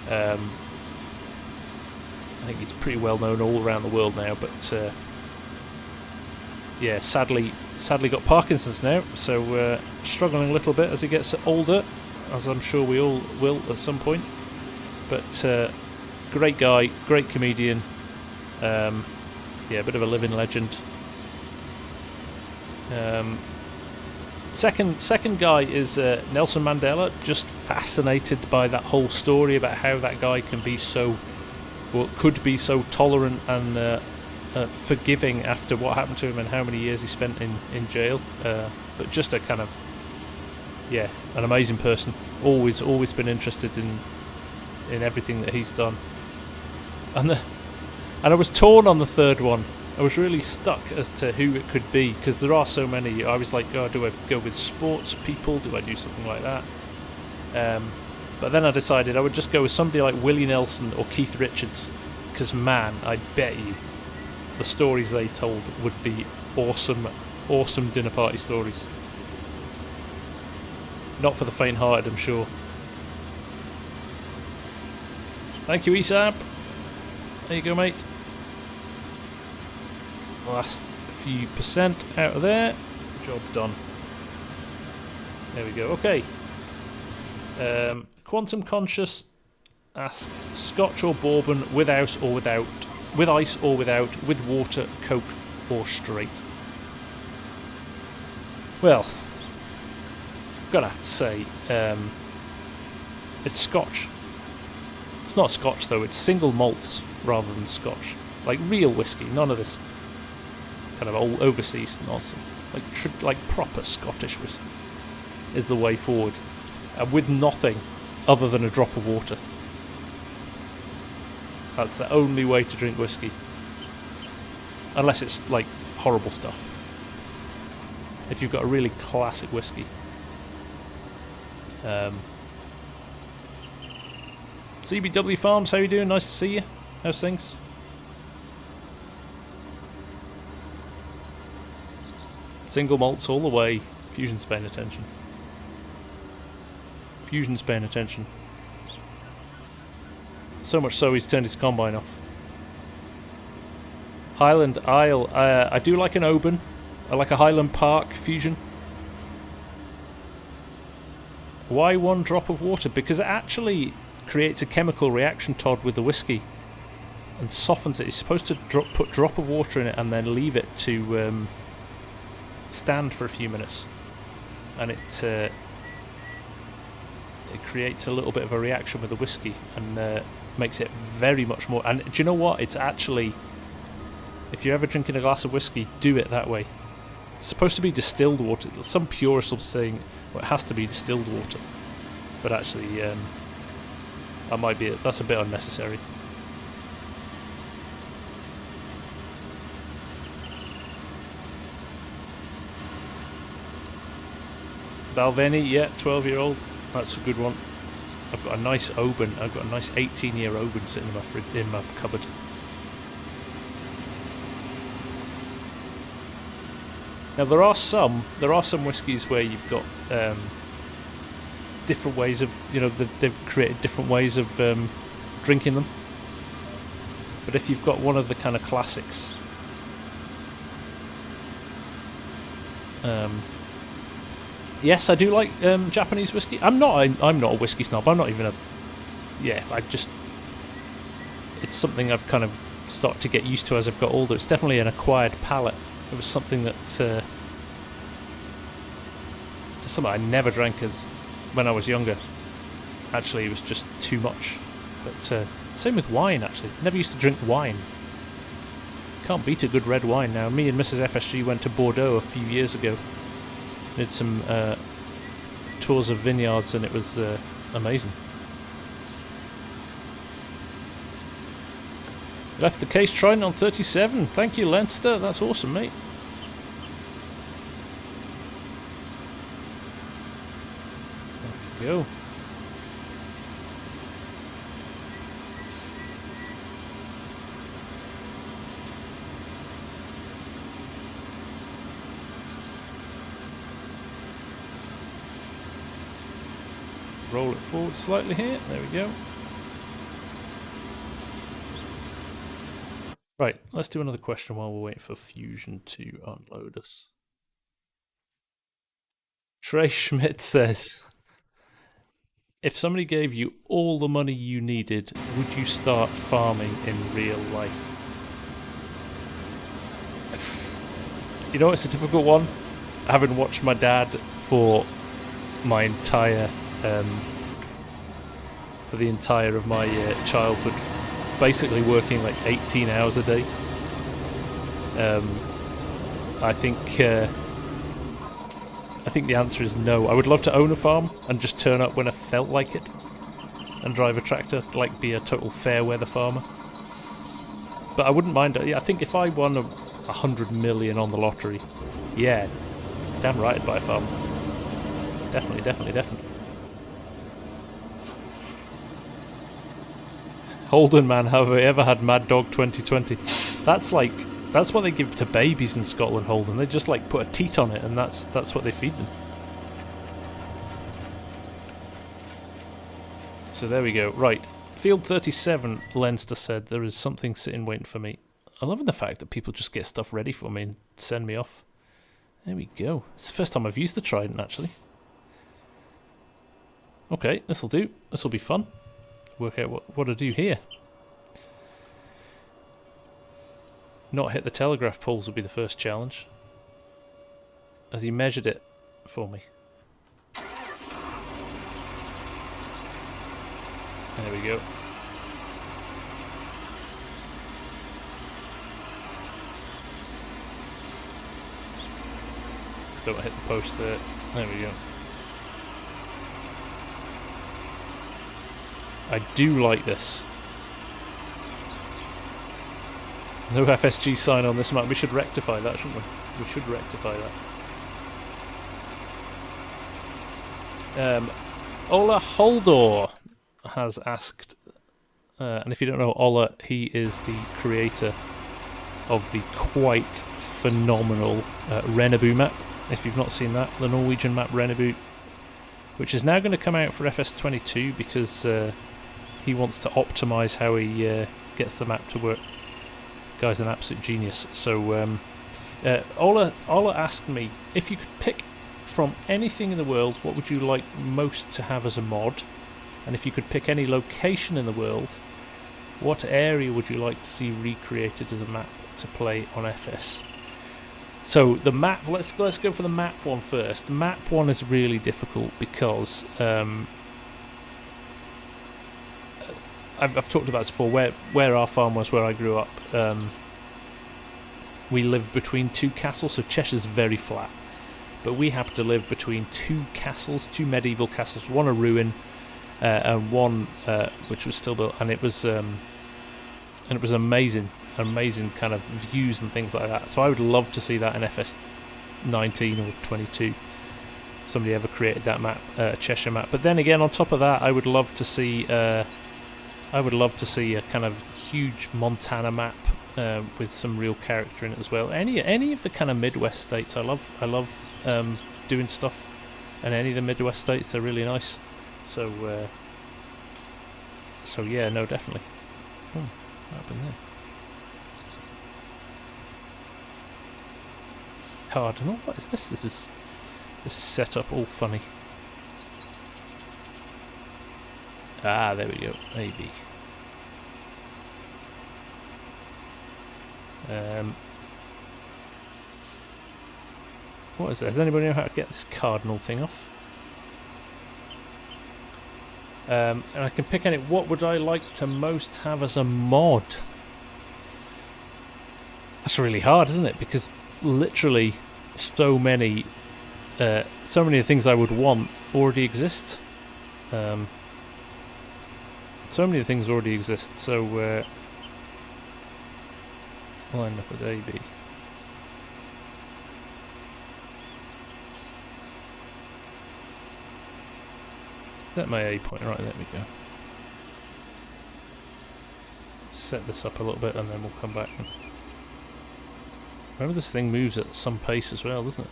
I think he's pretty well known all around the world now, but yeah, sadly got Parkinson's now, so struggling a little bit as he gets older, as I'm sure we all will at some point. But great guy, great comedian, yeah, a bit of a living legend. Second guy is Nelson Mandela. Just fascinated by that whole story about how that guy could be so tolerant and forgiving after what happened to him and how many years he spent in jail. But just a kind of, yeah, an amazing person. Always been interested in everything that he's done. And I was torn on the third one. I was really stuck as to who it could be because there are so many. I was like, oh, do I go with sports people? Do I do something like that? But then I decided I would just go with somebody like Willie Nelson or Keith Richards, because man, I bet you the stories they told would be awesome dinner party stories. Not for the faint-hearted, I'm sure. Thank you, Esab. There you go, mate. Last few percent out of there. Job done. There we go. Okay. Quantum Conscious asked Scotch or bourbon, with ice or without, with ice or without, with water, Coke or straight. Well, I'm gonna have to say it's Scotch. It's not Scotch though. It's single malts rather than Scotch, like real whiskey. None of this kind of old overseas nonsense. Like proper Scottish whiskey is the way forward, and with nothing other than a drop of water. That's the only way to drink whiskey, unless it's like horrible stuff. If you've got a really classic whiskey. CBW Farms, how you doing? Nice to see you. How's things? Single malts all the way. Fusion's paying attention. Fusion's paying attention. So much so he's turned his combine off. Highland Isle. I do like an Oban. I like a Highland Park Fusion. Why one drop of water? Because it actually creates a chemical reaction, Todd, with the whiskey and softens it. You're supposed to put a drop of water in it and then leave it to stand for a few minutes, and it creates a little bit of a reaction with the whiskey and makes it very much more. And do you know what? It's actually, if you're ever drinking a glass of whiskey, do it that way. It's supposed to be distilled water. Some purists will say, well, it has to be distilled water, but actually that's a bit unnecessary. Balvenie, yeah, 12-year-old. That's a good one. I've got a nice Oban. I've got a nice 18-year Oban sitting in my cupboard. Now there are some whiskies where you've got different ways of, they've created different ways of drinking them. But if you've got one of the kind of classics, yes, I do like Japanese whiskey. I'm not a whiskey snob. I'm not even a. Yeah, it's something I've kind of started to get used to as I've got older. It's definitely an acquired palate. It was something that something I never drank when I was younger. Actually, it was just too much. But same with wine. Actually, never used to drink wine. Can't beat a good red wine now. Me and Mrs. FSG went to Bordeaux a few years ago. Did some tours of vineyards, and it was amazing. Left the case trying on 37. Thank you, Leinster. That's awesome, mate. There we go. Roll it forward slightly here. There we go. Right, let's do another question while we're waiting for Fusion to unload us. Trey Schmidt says, if somebody gave you all the money you needed, would you start farming in real life? You know, it's a difficult one. Having watched my dad for my entire for the entire of my childhood, basically working like 18 hours a day. I think the answer is no. I would love to own a farm and just turn up when I felt like it and drive a tractor, like be a total fair weather farmer. But I wouldn't mind. I think if I won 100 million on the lottery, yeah, damn right I'd buy a farm. Definitely. Holden, man, have I ever had Mad Dog 2020? That's what they give to babies in Scotland, Holden. They just like put a teat on it, and that's what they feed them. So there we go. Right. Field 37, Lenster said, there is something sitting waiting for me. I love the fact that people just get stuff ready for me and send me off. There we go. It's the first time I've used the Trident, actually. Okay, this'll do. This'll be fun. Work out what to do here. Not hit the telegraph poles would be the first challenge. As he measured it for me. There we go. Don't hit the post there. There we go. I do like this. No FSG sign on this map. We should rectify that, shouldn't we? We should rectify that. Ola Holdor has asked, and if you don't know Ola, he is the creator of the quite phenomenal Rennebu map. If you've not seen that, the Norwegian map Rennebu, which is now going to come out for FS22 because he wants to optimise how he gets the map to work. Guy's an absolute genius. So Ola asked me, if you could pick from anything in the world, what would you like most to have as a mod? And if you could pick any location in the world, what area would you like to see recreated as a map to play on FS? So the map, let's go for the map one first. The map one is really difficult because I've talked about this before. Where our farm was, where I grew up, we lived between two castles. So Cheshire's very flat, but we happened to live between two castles, two medieval castles, one a ruin, and one which was still built, and it was amazing kind of views and things like that. So I would love to see that in FS19 or 22. Somebody ever created that map, Cheshire map. But then again, on top of that, I would love to see a kind of huge Montana map with some real character in it as well. Any of the kind of Midwest states, I love doing stuff, and any of the Midwest states, they're really nice. So yeah, no, definitely. Oh, what happened there? Cardinal? What is this? This is set up all funny. Ah, there we go. AB. What is that? Does anybody know how to get this cardinal thing off? And I can pick any. What would I like to most have as a mod? That's really hard, isn't it? Because literally so many of the things I would want already exist. So many of the things already exist. So we'll end up with AB. Set my A point, right, there we go. Set this up a little bit and then we'll come back. Remember, this thing moves at some pace as well, doesn't it?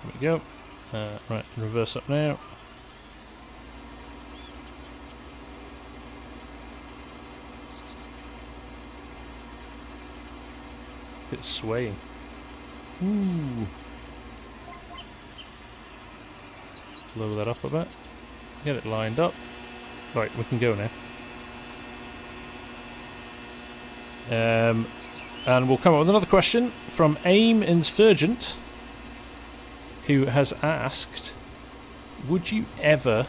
There we go. Right, reverse up now. It's swaying. Ooh. Lower that up a bit. Get it lined up. Right, we can go now. And we'll come up with another question from AIM Insurgent, who has asked, would you ever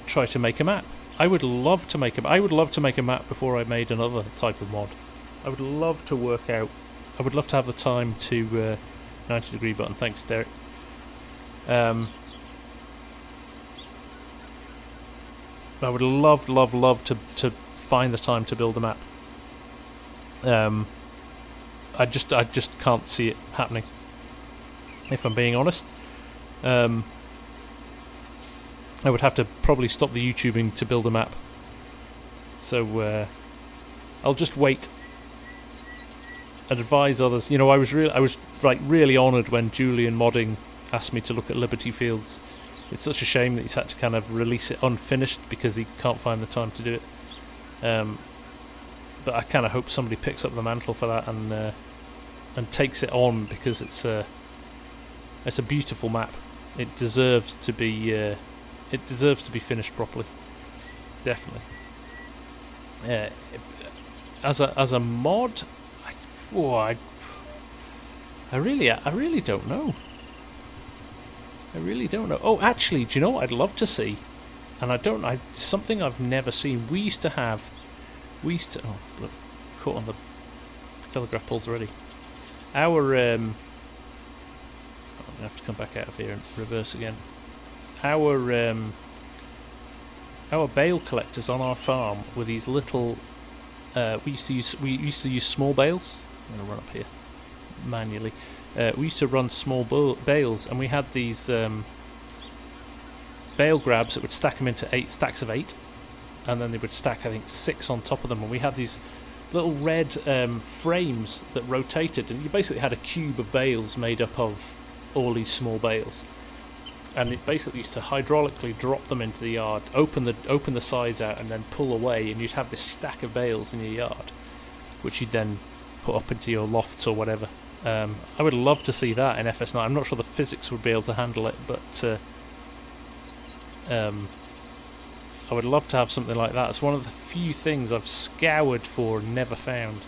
try to make a map? I would love to make a map before I made another type of mod. I would love to work out. I would love to have the time to 90-degree button. Thanks, Derek. I would love to find the time to build a map. I just can't see it happening, if I'm being honest. I would have to probably stop the YouTubing to build a map. So I'll just wait. I'd advise others. You know, I was really honoured when Julian Modding asked me to look at Liberty Fields It's such a shame that he's had to kind of release it unfinished because he can't find the time to do it. But I kind of hope somebody picks up the mantle for that and takes it on, because it's a beautiful map. It deserves to be finished properly. Definitely. As a mod, I really don't know. I really don't know. Oh, actually, do you know what I'd love to see? And something I've never seen. We used to. Oh, look, caught on the telegraph poles already. I'm gonna have to come back out of here and reverse again. Our bale collectors on our farm were these little. We used to use small bales. I'm gonna run up here manually. We used to run small bales, and we had these bale grabs that would stack them into 8 stacks of 8, and then they would stack, I think, 6 on top of them. And we had these little red frames that rotated, and you basically had a cube of bales made up of all these small bales. And it basically used to hydraulically drop them into the yard, open the sides out, and then pull away, and you'd have this stack of bales in your yard, which you'd then put up into your lofts or whatever. I would love to see that in FS9. I'm not sure the physics would be able to handle it, but I would love to have something like that. It's one of the few things I've scoured for and never found,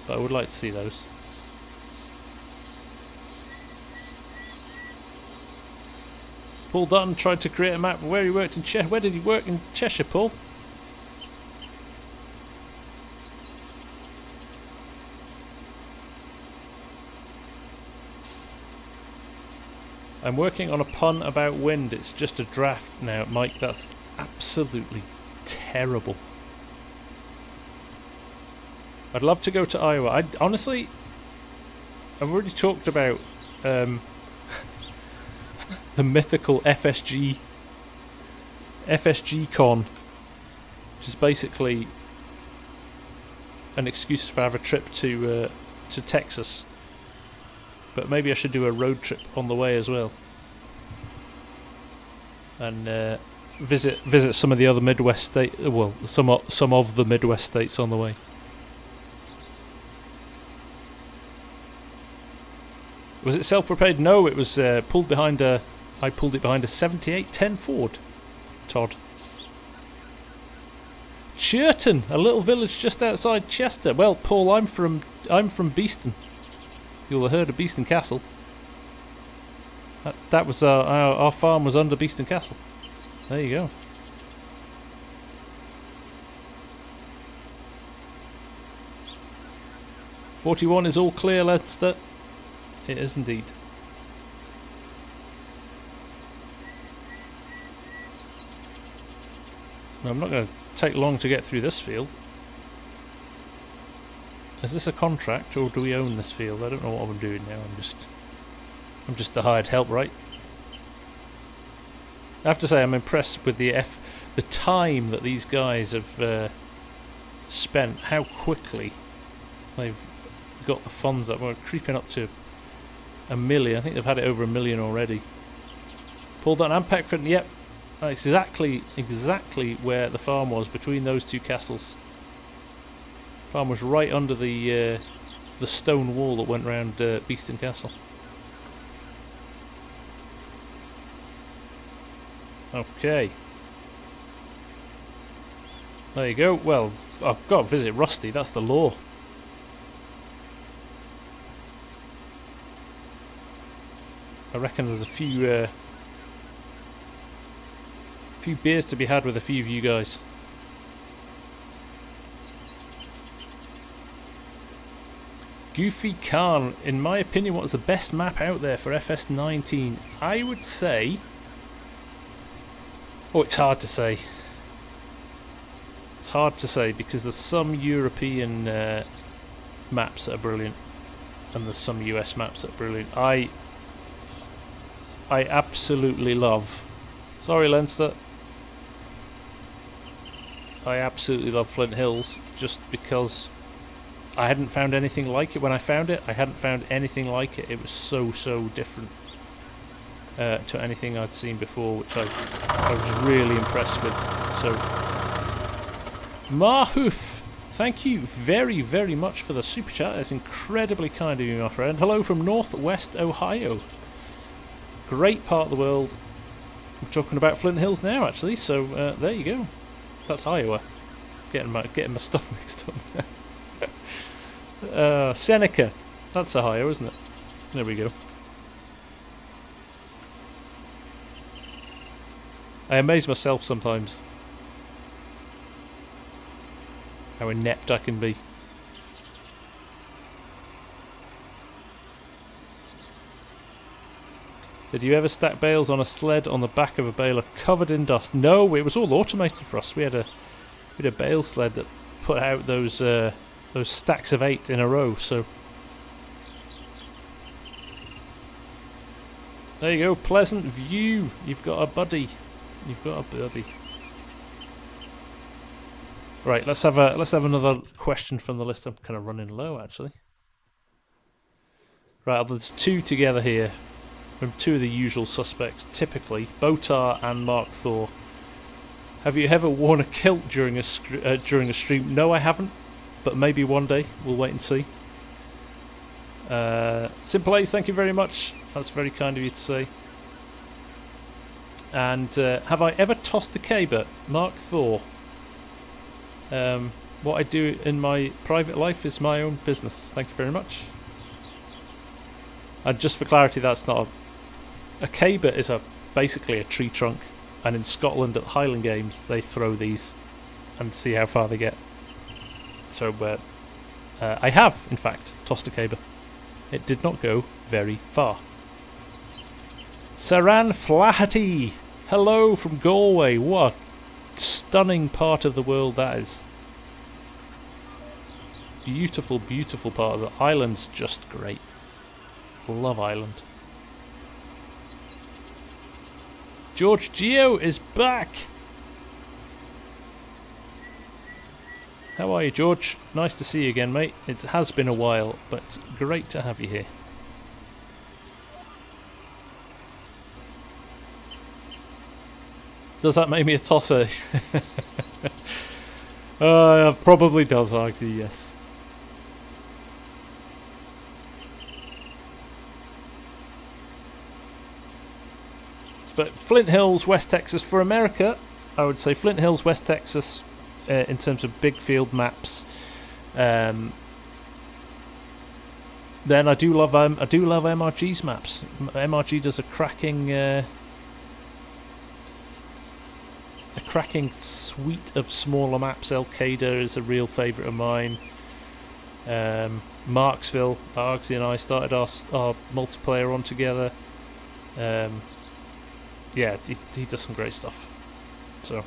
but I would like to see those. Paul Dutton tried to create a map where he worked in Cheshire. Where did he work in Cheshire, Paul? I'm working on a pun about wind. It's just a draft now, Mike. That's absolutely terrible. I'd love to go to Iowa. Honestly, I've already talked about the mythical FSG Con, which is basically an excuse to have a trip to Texas. But maybe I should do a road trip on the way as well, and visit some of the other Midwest states. Well, some of the Midwest states on the way. Was it self-propelled? No, it was pulled behind a. I pulled it behind a 7810 Ford. Todd. Churton, a little village just outside Chester. Well, Paul, I'm from Beeston. You'll have heard of Beeston Castle. That was our farm was under Beeston Castle. There you go. "41 is all clear, Leinster." It is indeed. I'm not going to take long to get through this field. Is this a contract, or do we own this field? I don't know what I'm doing now. I'm just the hired help, right? I have to say, I'm impressed with the time that these guys have spent. How quickly they've got the funds up. We're creeping up to 1 million. I think they've had it over 1 million already. Pulled on Ampacford. Yep, that's exactly where the farm was, between those two castles. Farm was right under the stone wall that went round Beeston Castle. Okay. There you go. Well, I've got to visit Rusty, that's the law. I reckon there's a few beers to be had with a few of you guys. Goofy Khan, in my opinion, what is the best map out there for FS19? I would say... Oh, it's hard to say. It's hard to say because there's some European maps that are brilliant, and there's some US maps that are brilliant. I absolutely love... Sorry, Leinster. I absolutely love Flint Hills, just because I hadn't found anything like it when I found it. I hadn't found anything like it. It was so different. to anything I'd seen before, which I was really impressed with. So, Mahoof, thank you very, very much for the super chat. That's incredibly kind of you, my friend. Hello from Northwest Ohio. Great part of the world. We're talking about Flint Hills now, actually. So there you go. That's Iowa. Getting my stuff mixed up. Seneca. That's Ohio, isn't it? There we go. I amaze myself sometimes how inept I can be. Did you ever stack bales on a sled on the back of a baler covered in dust? No, it was all automated for us. We had a bale sled that put out those stacks of 8 in a row. So there you go, Pleasant View. You've got a buddy. You've got a buddy. Right, let's have another question from the list. I'm kind of running low, actually. Right, there's 2 together here. From 2 of the usual suspects, typically Botar and Mark Thor. Have you ever worn a kilt during a stream? No, I haven't, but maybe one day. We'll wait and see. Simple Ace, thank you very much. That's very kind of you to say. And have I ever tossed a caber? Mark Thor. What I do in my private life is my own business. Thank you very much. And just for clarity, that's not a caber is basically a tree trunk, and in Scotland at the Highland Games they throw these and see how far they get. So I have, in fact, tossed a caber. It did not go very far. Saran Flaherty, hello from Galway. What a stunning part of the world that is. Beautiful, beautiful part of the island's just great. Love Ireland. George Geo is back. How are you, George? Nice to see you again, mate. It has been a while, but it's great to have you here. Does that make me a tosser? Probably does, Argsy, yes. But Flint Hills, West Texas, for America, I would say Flint Hills, West Texas, in terms of big field maps. Then I do love MRG's maps. MRG does a cracking suite of smaller maps. Al-Qaeda is a real favourite of mine. Marksville, Argsy and I started our multiplayer on together. Yeah, he does some great stuff. So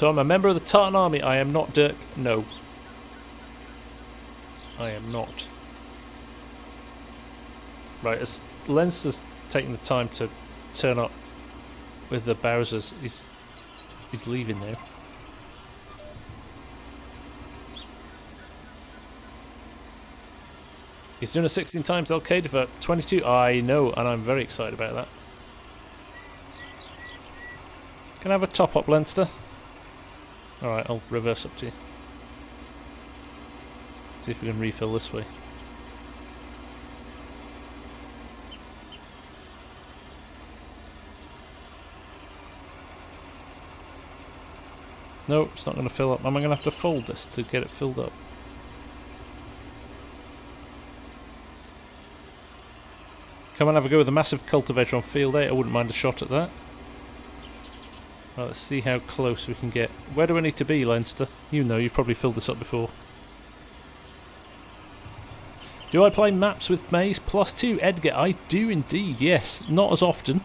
I'm a member of the Tartan Army. I am not Dirk. No. I am not. Right, as Lens has taken the time to turn up with the Bowsers, he's leaving now. He's doing a 16 times Al-Qaeda for 22. I know, and I'm very excited about that. Can I have a top up, Leinster? Alright, I'll reverse up to you. See if we can refill this way. No, it's not going to fill up. Am I going to have to fold this to get it filled up? Come and have a go with a massive cultivator on field 8. I wouldn't mind a shot at that. Right, let's see how close we can get. Where do I need to be, Leinster? You know, you've probably filled this up before. Do I play maps with maize +2? Edgar, I do indeed, yes. Not as often.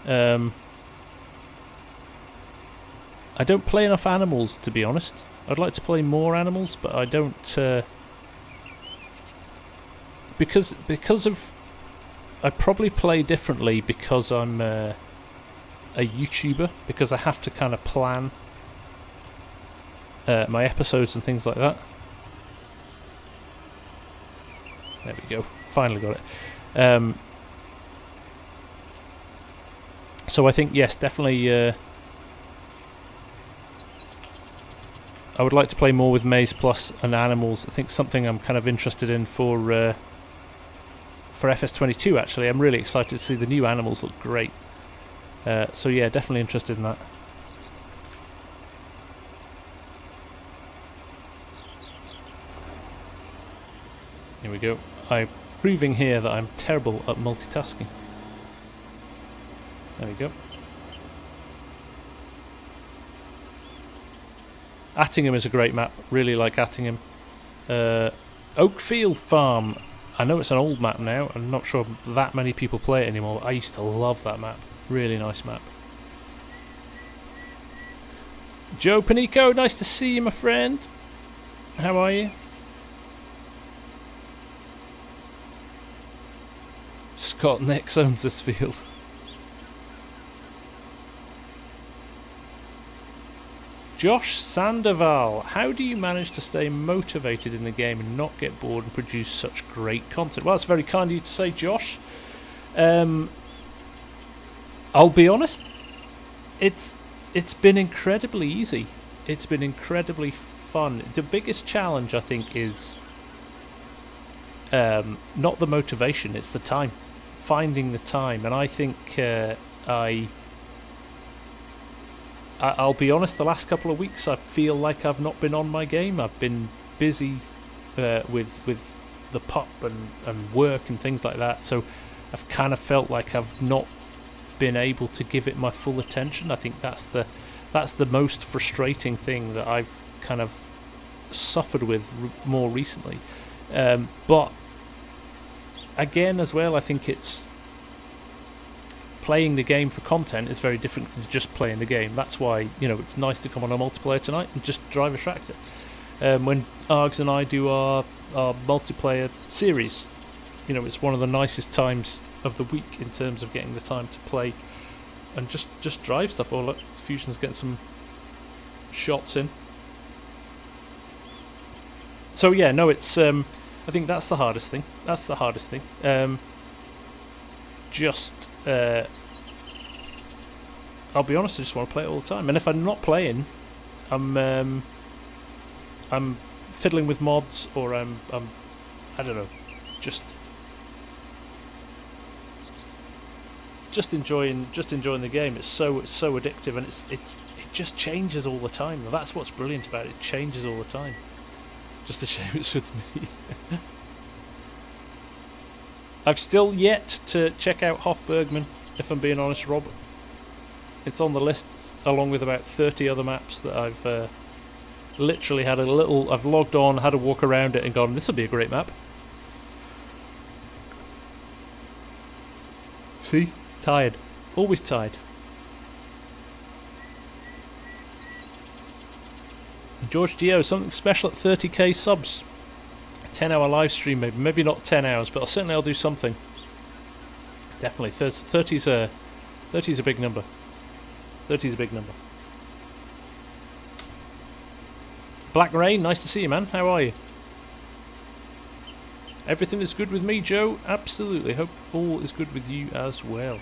I don't play enough animals, to be honest. I'd like to play more animals, but I don't... Because of... I probably play differently because I'm a YouTuber, because I have to kind of plan my episodes and things like that. There we go. Finally got it. So I think, yes, definitely... I would like to play more with Maze Plus and Animals. I think something I'm kind of interested in for FS22, actually. I'm really excited to see the new Animals look great. So yeah, definitely interested in that. Here we go. I'm proving here that I'm terrible at multitasking. There we go. Attingham is a great map. Really like Attingham. Oakfield Farm. I know it's an old map now. I'm not sure that many people play it anymore. I used to love that map. Really nice map. Joe Panico, nice to see you, my friend. How are you? Scott Nix owns this field. Josh Sandoval, how do you manage to stay motivated in the game and not get bored and produce such great content? Well, that's very kind of you to say, Josh. I'll be honest, it's been incredibly easy. It's been incredibly fun. The biggest challenge, I think, is not the motivation, it's the time. Finding the time. And I think I'll be honest, the last couple of weeks I feel like I've not been on my game. I've been busy with the pup and work and things like that, so I've kind of felt like I've not been able to give it my full attention. I think that's the most frustrating thing that I've kind of suffered with more recently. But again, as well, I think it's playing the game for content is very different than just playing the game. That's why, you know, it's nice to come on a multiplayer tonight and just drive a tractor. When Args and I do our multiplayer series, you know, it's one of the nicest times of the week in terms of getting the time to play and just drive stuff. Oh look, Fusion's getting some shots in. So yeah, no, it's I think that's the hardest thing. That's the hardest thing. I'll be honest, I just want to play it all the time. And if I'm not playing, I'm fiddling with mods, or I'm I don't know, just enjoying the game. It's so addictive, and it just changes all the time. That's what's brilliant about it. It changes all the time. Just a shame it's with me. I've still yet to check out Hofbergman, if I'm being honest, Rob. It's on the list, along with about 30 other maps that I've literally had I've logged on, had a walk around it and gone, this will be a great map. See? Tired. Always tired. George Dio, something special at 30k subs. 10-hour live stream, maybe not 10 hours, but certainly I'll do something. Definitely, 30's a big number. 30's a big number. Black Rain, nice to see you, man. How are you? Everything is good with me, Joe. Absolutely. Hope all is good with you as well.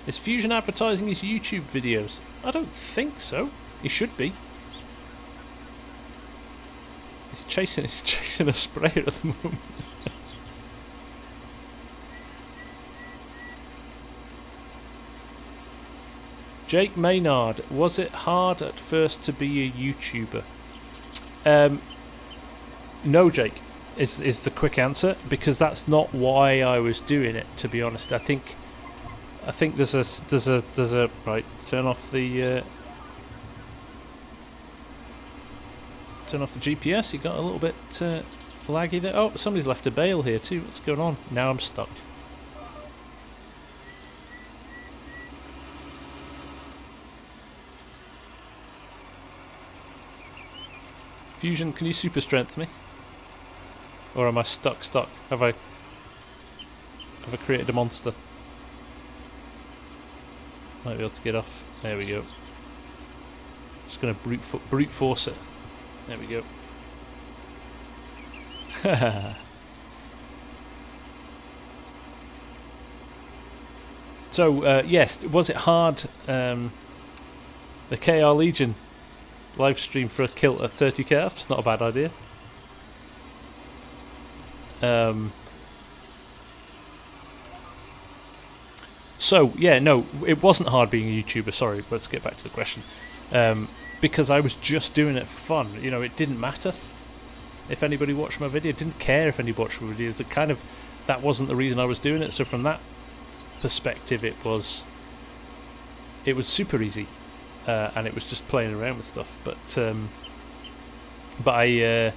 Is Fusion advertising his YouTube videos? I don't think so. He should be. He's chasing a sprayer at the moment. Jake Maynard, was it hard at first to be a YouTuber? No, Jake, is the quick answer, because that's not why I was doing it, to be honest. I think there's a right, turn off the GPS. You got a little bit laggy there. Oh, somebody's left a bale here too. What's going on? Now I'm stuck. Fusion, can you super strength me? Or am I stuck? Have I created a monster? Might be able to get off. There we go. Just gonna brute force it. There we go. So, yes, was it hard? The KR Legion live stream for a kill at 30k. That's not a bad idea. So, yeah, no, it wasn't hard being a YouTuber. Sorry, let's get back to the question. Because I was just doing it for fun. You know, it didn't matter if anybody watched my video. It didn't care if anybody watched my videos. That wasn't the reason I was doing it. So from that perspective, it was super easy, and it was just playing around with stuff. But I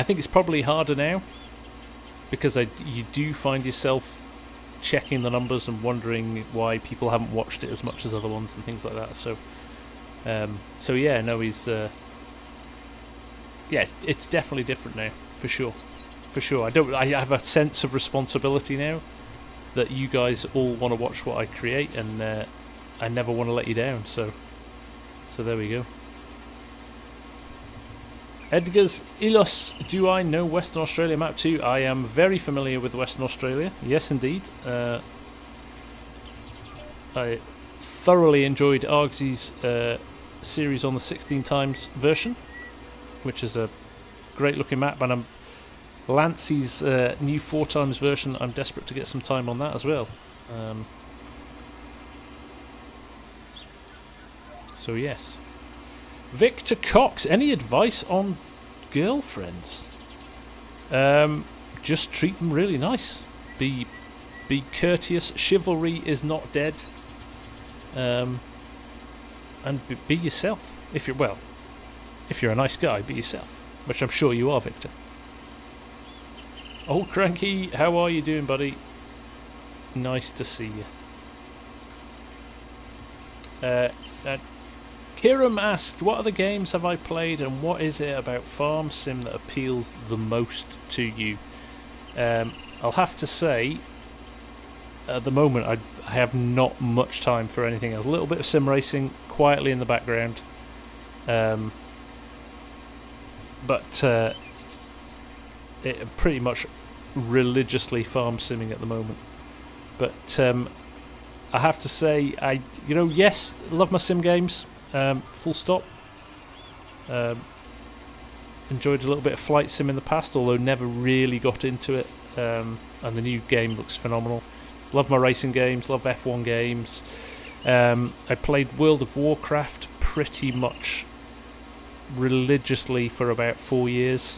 think it's probably harder now because you do find yourself checking the numbers and wondering why people haven't watched it as much as other ones and things like that. So yeah, no, he's yeah, it's definitely different now, for sure. I have a sense of responsibility now that you guys all want to watch what I create, and I never want to let you down. So there we go. Edgar's Ilos, do I know Western Australia map too? I am very familiar with Western Australia. Yes, indeed. I thoroughly enjoyed Argsy's series on the 16 times version, which is a great looking map, and Lancey's new 4 times version. I'm desperate to get some time on that as well. So yes. Victor Cox, any advice on girlfriends? Just treat them really nice. Be courteous. Chivalry is not dead. And be yourself. If you're a nice guy, be yourself. Which I'm sure you are, Victor. Old Cranky, how are you doing, buddy? Nice to see you. Kiram asked, what other games have I played and what is it about FarmSim that appeals the most to you? I'll have to say, at the moment I have not much time for anything else. A little bit of sim racing quietly in the background. But it pretty much religiously farm simming at the moment. But I have to say, yes, love my sim games. Full stop. Enjoyed a little bit of flight sim in the past, although never really got into it. And the new game looks phenomenal. Love my racing games. Love F1 games. I played World of Warcraft pretty much religiously for about 4 years.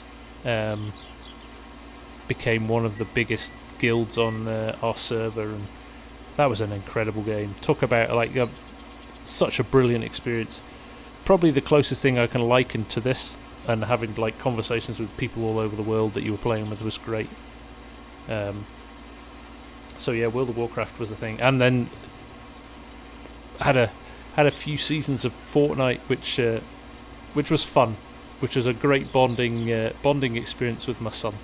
Became one of the biggest guilds on our server, and that was an incredible game. Talk about such a brilliant experience. Probably the closest thing I can liken to this, and having conversations with people all over the world that you were playing with was great. So yeah, World of Warcraft was a thing, and then had a few seasons of Fortnite, which was fun, which was a great bonding experience with my son.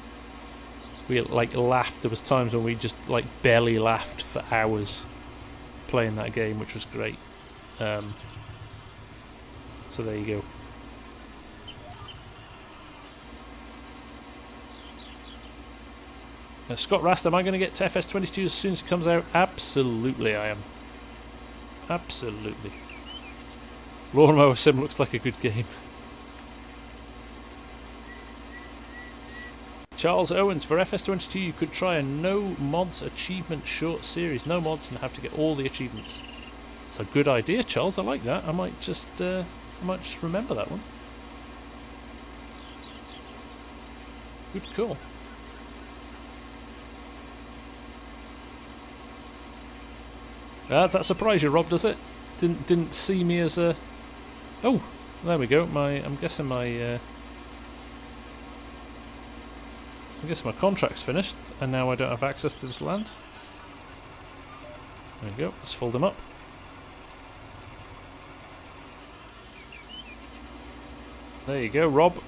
We laughed. There was times when we just barely laughed for hours playing that game, which was great. So there you go. Scott Rast, am I going to get to FS22 as soon as it comes out? Absolutely I am. Absolutely. Lawnmower Sim looks like a good game. Charles Owens, for FS22 you could try a no mods achievement short series. No mods and have to get all the achievements. It's a good idea, Charles. I like that. I might just remember that one. Good call. Does that surprise you, Rob? Does it? Didn't see me as a. Oh, there we go. I'm guessing my contract's finished, and now I don't have access to this land. There we go. Let's fold them up. There you go, Rob.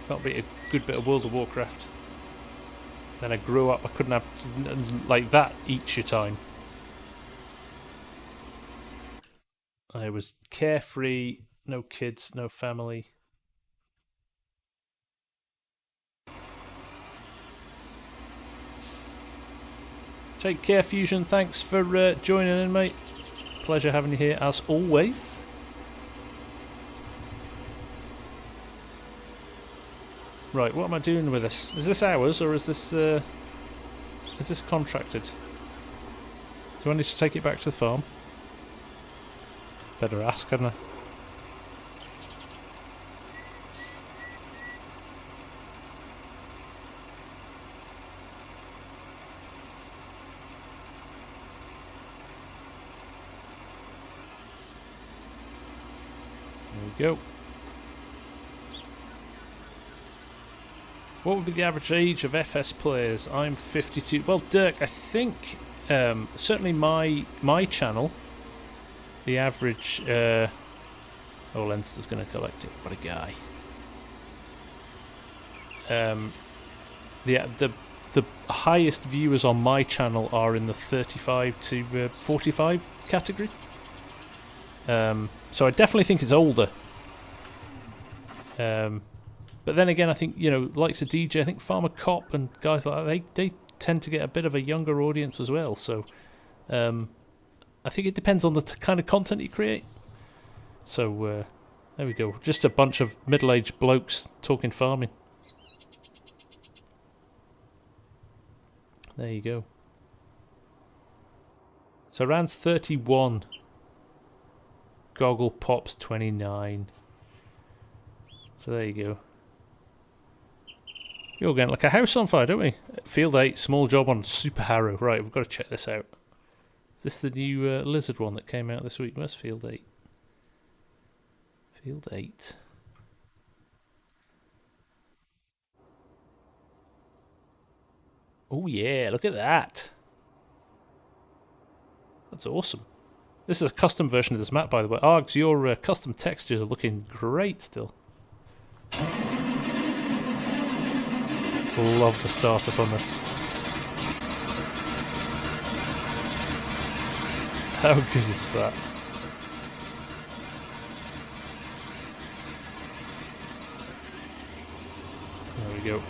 That'll be a good bit of World of Warcraft. Then I grew up, I couldn't have that each your time. I was carefree, no kids, no family. Take care, Fusion. Thanks for joining in, mate. Pleasure having you here as always. Right, what am I doing with this? Is this ours or is this contracted? Do I need to take it back to the farm? Better ask, hadn't I? There we go. What would be the average age of FS players? I'm 52. Well, Dirk, I think certainly my channel, the average. Oh, Leinster's going to collect it. What a guy. The highest viewers on my channel are in the 35 to 45 category. So I definitely think it's older. But then again, I think, you know, likes of DJ, I think Farmer Cop and guys like that, they tend to get a bit of a younger audience as well. So I think it depends on the kind of content you create. So there we go. Just a bunch of middle-aged blokes talking farming. There you go. So Rand's 31. Goggle Pop's 29. So there you go. You're getting like a house on fire, don't we? Field 8, small job on Super Harrow. Right, we've got to check this out. Is this the new lizard one that came out this week? Where's Field 8? Field 8. Oh yeah, look at that. That's awesome. This is a custom version of this map, by the way. Args, your custom textures are looking great still. Love the startup on this. How good is that? There we go.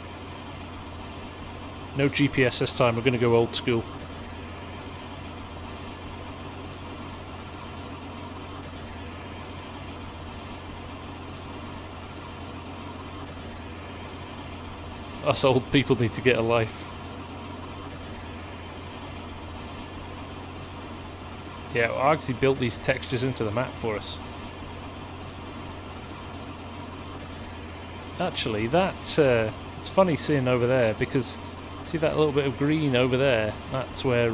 No GPS this time, we're going to go old school. Us old people need to get a life. Yeah, Argsy built these textures into the map for us. Actually, that's it's funny seeing over there because see that little bit of green over there. That's where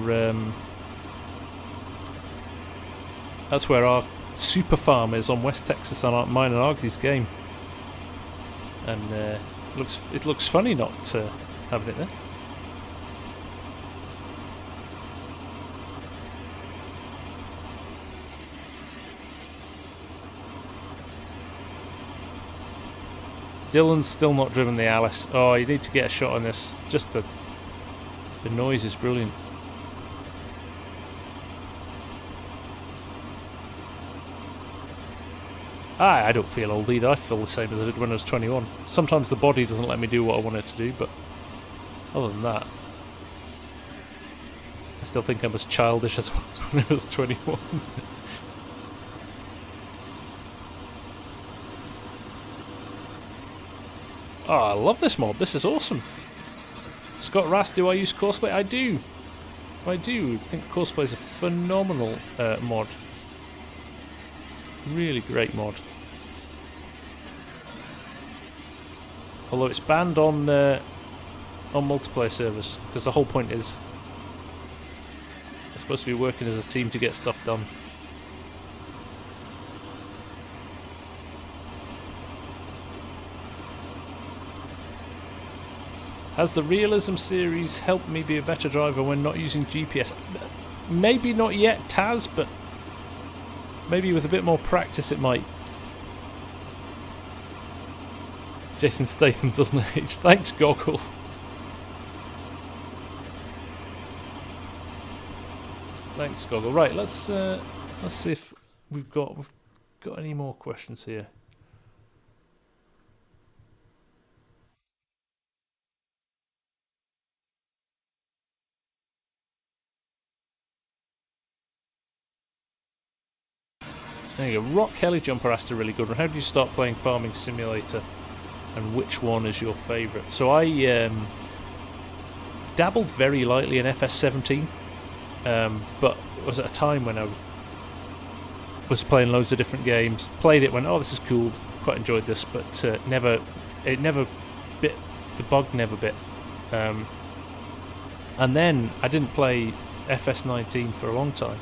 our super farm is on West Texas on mine and Argsy's game, and it looks funny not having it there. Dylan's still not driven the Alice. Oh, you need to get a shot on this. Just the noise is brilliant. I don't feel old either. I feel the same as I did when I was 21. Sometimes the body doesn't let me do what I want it to do, but other than that, I still think I'm as childish as I was when I was 21. Oh, I love this mod. This is awesome. Scott Rass, do I use Courseplay? I do. I do think Courseplay is a phenomenal mod. Really great mod. Although it's banned on multiplayer servers, because the whole point is it's supposed to be working as a team to get stuff done. Has the Realism series helped me be a better driver when not using GPS? Maybe not yet, Taz, but maybe with a bit more practice it might. Jason Statham doesn't age. Thanks, Goggle. Thanks, Goggle. Right, let's see if we've got any more questions here. There you go. Rock Kelly Jumper asked a really good one. How do you start playing Farming Simulator, and which one is your favourite? So I dabbled very lightly in FS19, but it was at a time when I was playing loads of different games. Played it, went, oh, this is cool, quite enjoyed this, but it never bit, the bug never bit. And then I didn't play FS19 for a long time.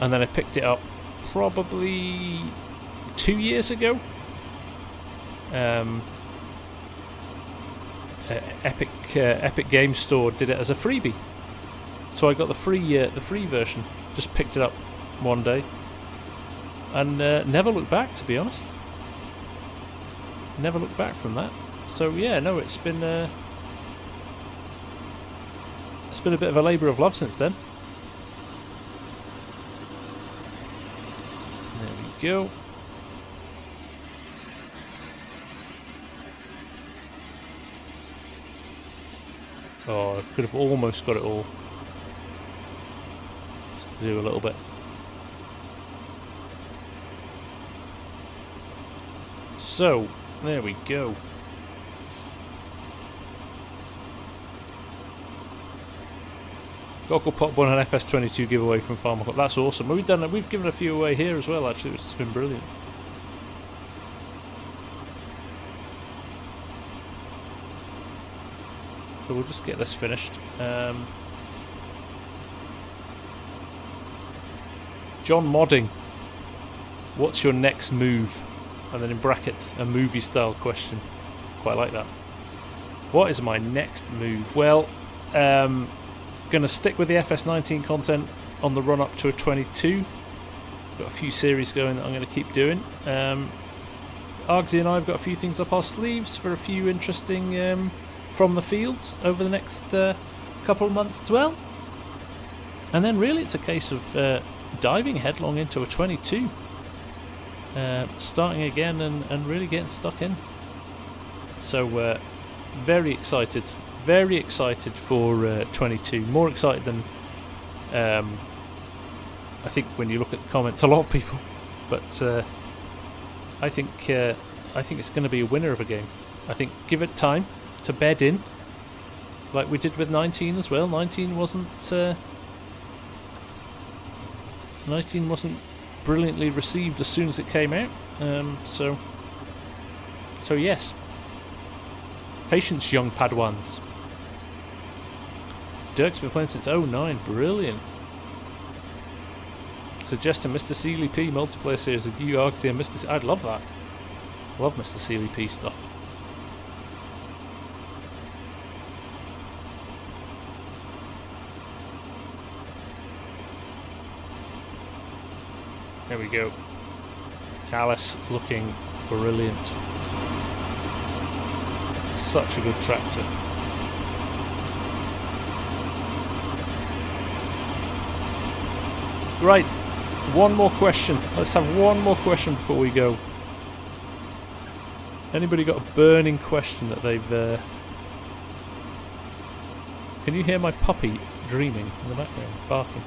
And then I picked it up probably 2 years ago. Epic Games Store did it as a freebie, so I got the free version. Just picked it up one day and never looked back. To be honest, never looked back from that. So yeah, no, it's been a bit of a labour of love since then. There we go. Oh, I could have almost got it all. Just do a little bit. So, there we go. Goggle Pop won an FS22 giveaway from FarmSim. That's awesome. We've given a few away here as well, actually, which has been brilliant. So we'll just get this finished. John Modding, what's your next move? And then in brackets, a movie style question. Quite like that. What is my next move? Well, gonna stick with the FS19 content on the run up to a 22. Got a few series going that I'm going to keep doing. Argsy and I have got a few things up our sleeves for a few interesting from the fields over the next couple of months as well. And then really it's a case of diving headlong into a 22. Starting again and really getting stuck in. So very excited for 22. More excited than I think when you look at the comments, a lot of people. But I think it's going to be a winner of a game. I think give it time to bed in, like we did with 19 as well. 19 wasn't brilliantly received as soon as it came out. So yes, patience, young Padwans. Dirk's been playing since 09. Brilliant. Suggest a Mr. Sealy P multiplayer series with you, Argsy, and Mr. I'd love that. Love Mr. Sealy P stuff. There we go. Alice looking brilliant. Such a good tractor. Right, one more question. Let's have one more question before we go. Anybody got a burning question that they've... Can you hear my puppy dreaming in the background, barking?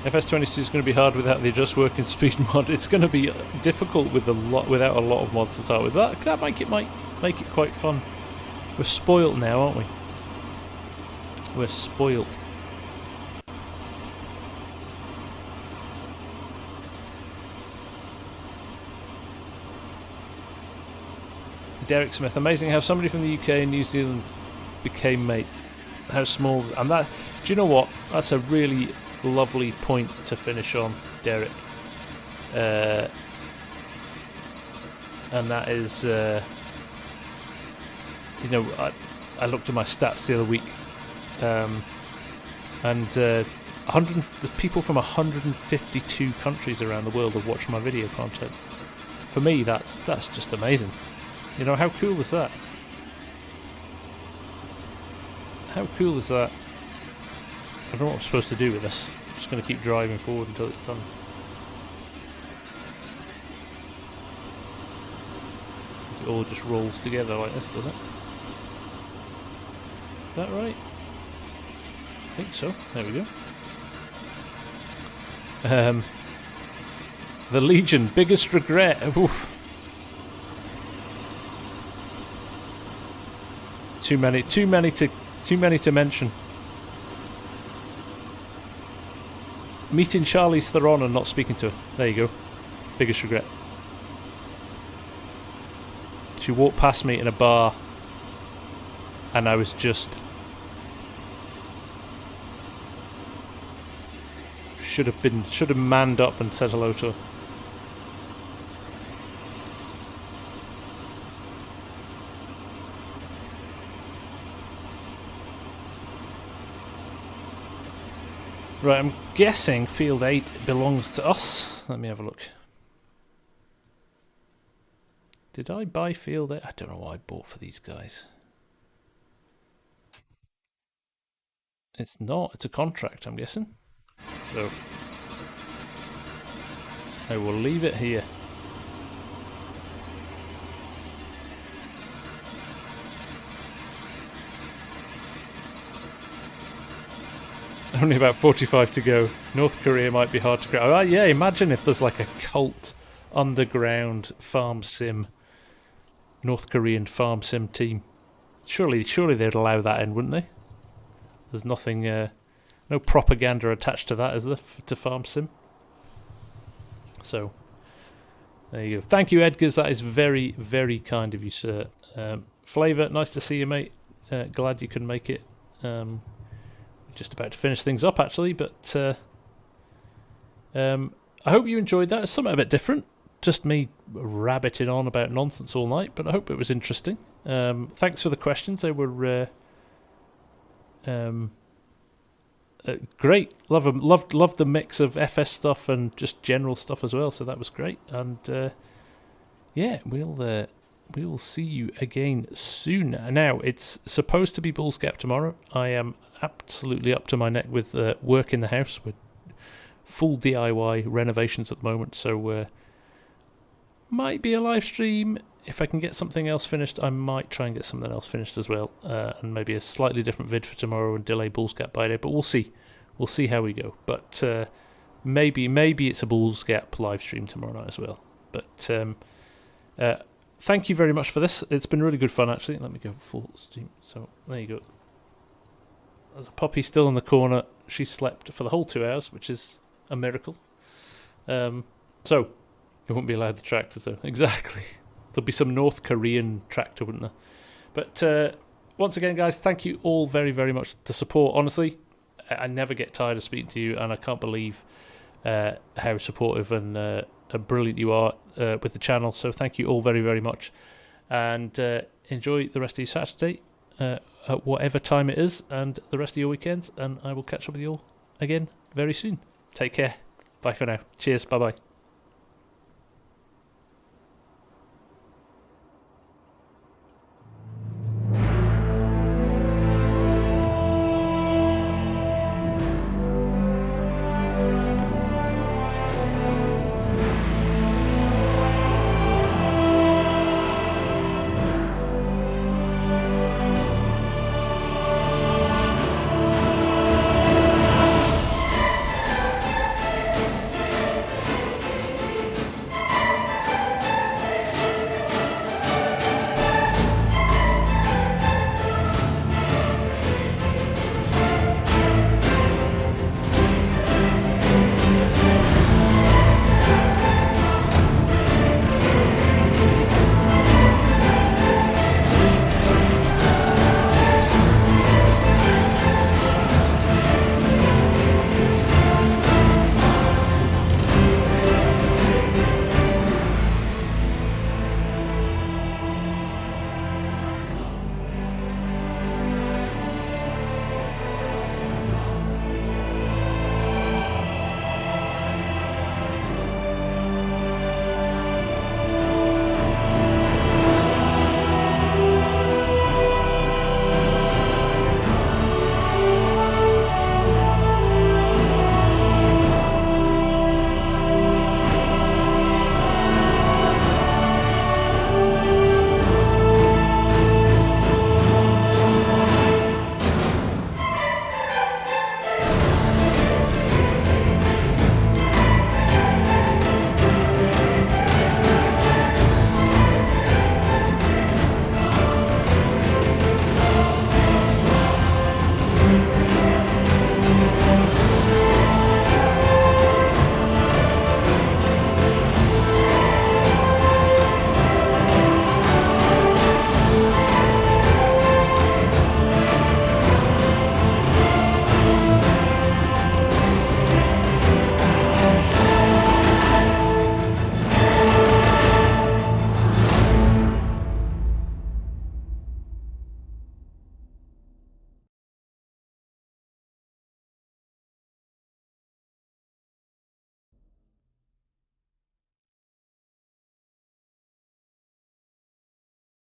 FS22 is going to be hard without the adjust working speed mod. It's going to be difficult with without a lot of mods to start with. That might make it quite fun. We're spoilt now, aren't we? We're spoilt. Derek Smith, amazing how somebody from the UK and New Zealand became mates. How small, and that. Do you know what? That's a really lovely point to finish on, Derek. And that is, you know, I looked at my stats the other week, and the people from 152 countries around the world have watched my video content. For me, that's just amazing. You know, how cool is that? How cool is that? I don't know what I'm supposed to do with this. I'm just going to keep driving forward until it's done. It all just rolls together like this, does it? Is that right? I think so. There we go. The Legion, biggest regret. Oof. Too many to mention. Meeting Charlize Theron and not speaking to her. There you go. Biggest regret. She walked past me in a bar, and I was just should have manned up and said hello to her. Right, I'm guessing Field 8 belongs to us. Let me have a look. Did I buy Field 8? I don't know what I bought for these guys. It's not. It's a contract, I'm guessing. So I will leave it here. Only about 45 to go. North Korea might be hard to crack. Oh, yeah, imagine if there's like a cult underground FarmSim, North Korean FarmSim team. Surely they'd allow that in, wouldn't they? There's nothing, no propaganda attached to that, is there, to FarmSim? So, there you go. Thank you, Edgars. That is very, very kind of you, sir. Flavour, nice to see you, mate. Glad you could make it. Just about to finish things up, actually, but I hope you enjoyed that. It's something a bit different. Just me rabbiting on about nonsense all night, but I hope it was interesting. Thanks for the questions. They were great. Loved the mix of FS stuff and just general stuff as well. So that was great. And yeah, we will see you again soon. Now it's supposed to be Bull's Gap tomorrow. I am absolutely up to my neck with work in the house. With full DIY renovations at the moment, so might be a live stream. If I can get something else finished, I might try and get something else finished as well, and maybe a slightly different vid for tomorrow and delay Bull's Gap by a day, but we'll see how we go. But maybe it's a Bull's Gap live stream tomorrow night as well. But thank you very much for this. It's been really good fun, actually. Let me go full stream. So there you go. There's a puppy still in the corner. She slept for the whole 2 hours, which is a miracle. So it won't be allowed the tractors though. Exactly. There'll be some North Korean tractor, wouldn't there? But once again, guys, thank you all very, very much for the support. Honestly, I never get tired of speaking to you, and I can't believe how supportive and brilliant you are with the channel. So thank you all very, very much. And enjoy the rest of your Saturday. At whatever time it is, and the rest of your weekends, and I will catch up with you all again very soon. Take care. Bye for now. Cheers. Bye bye.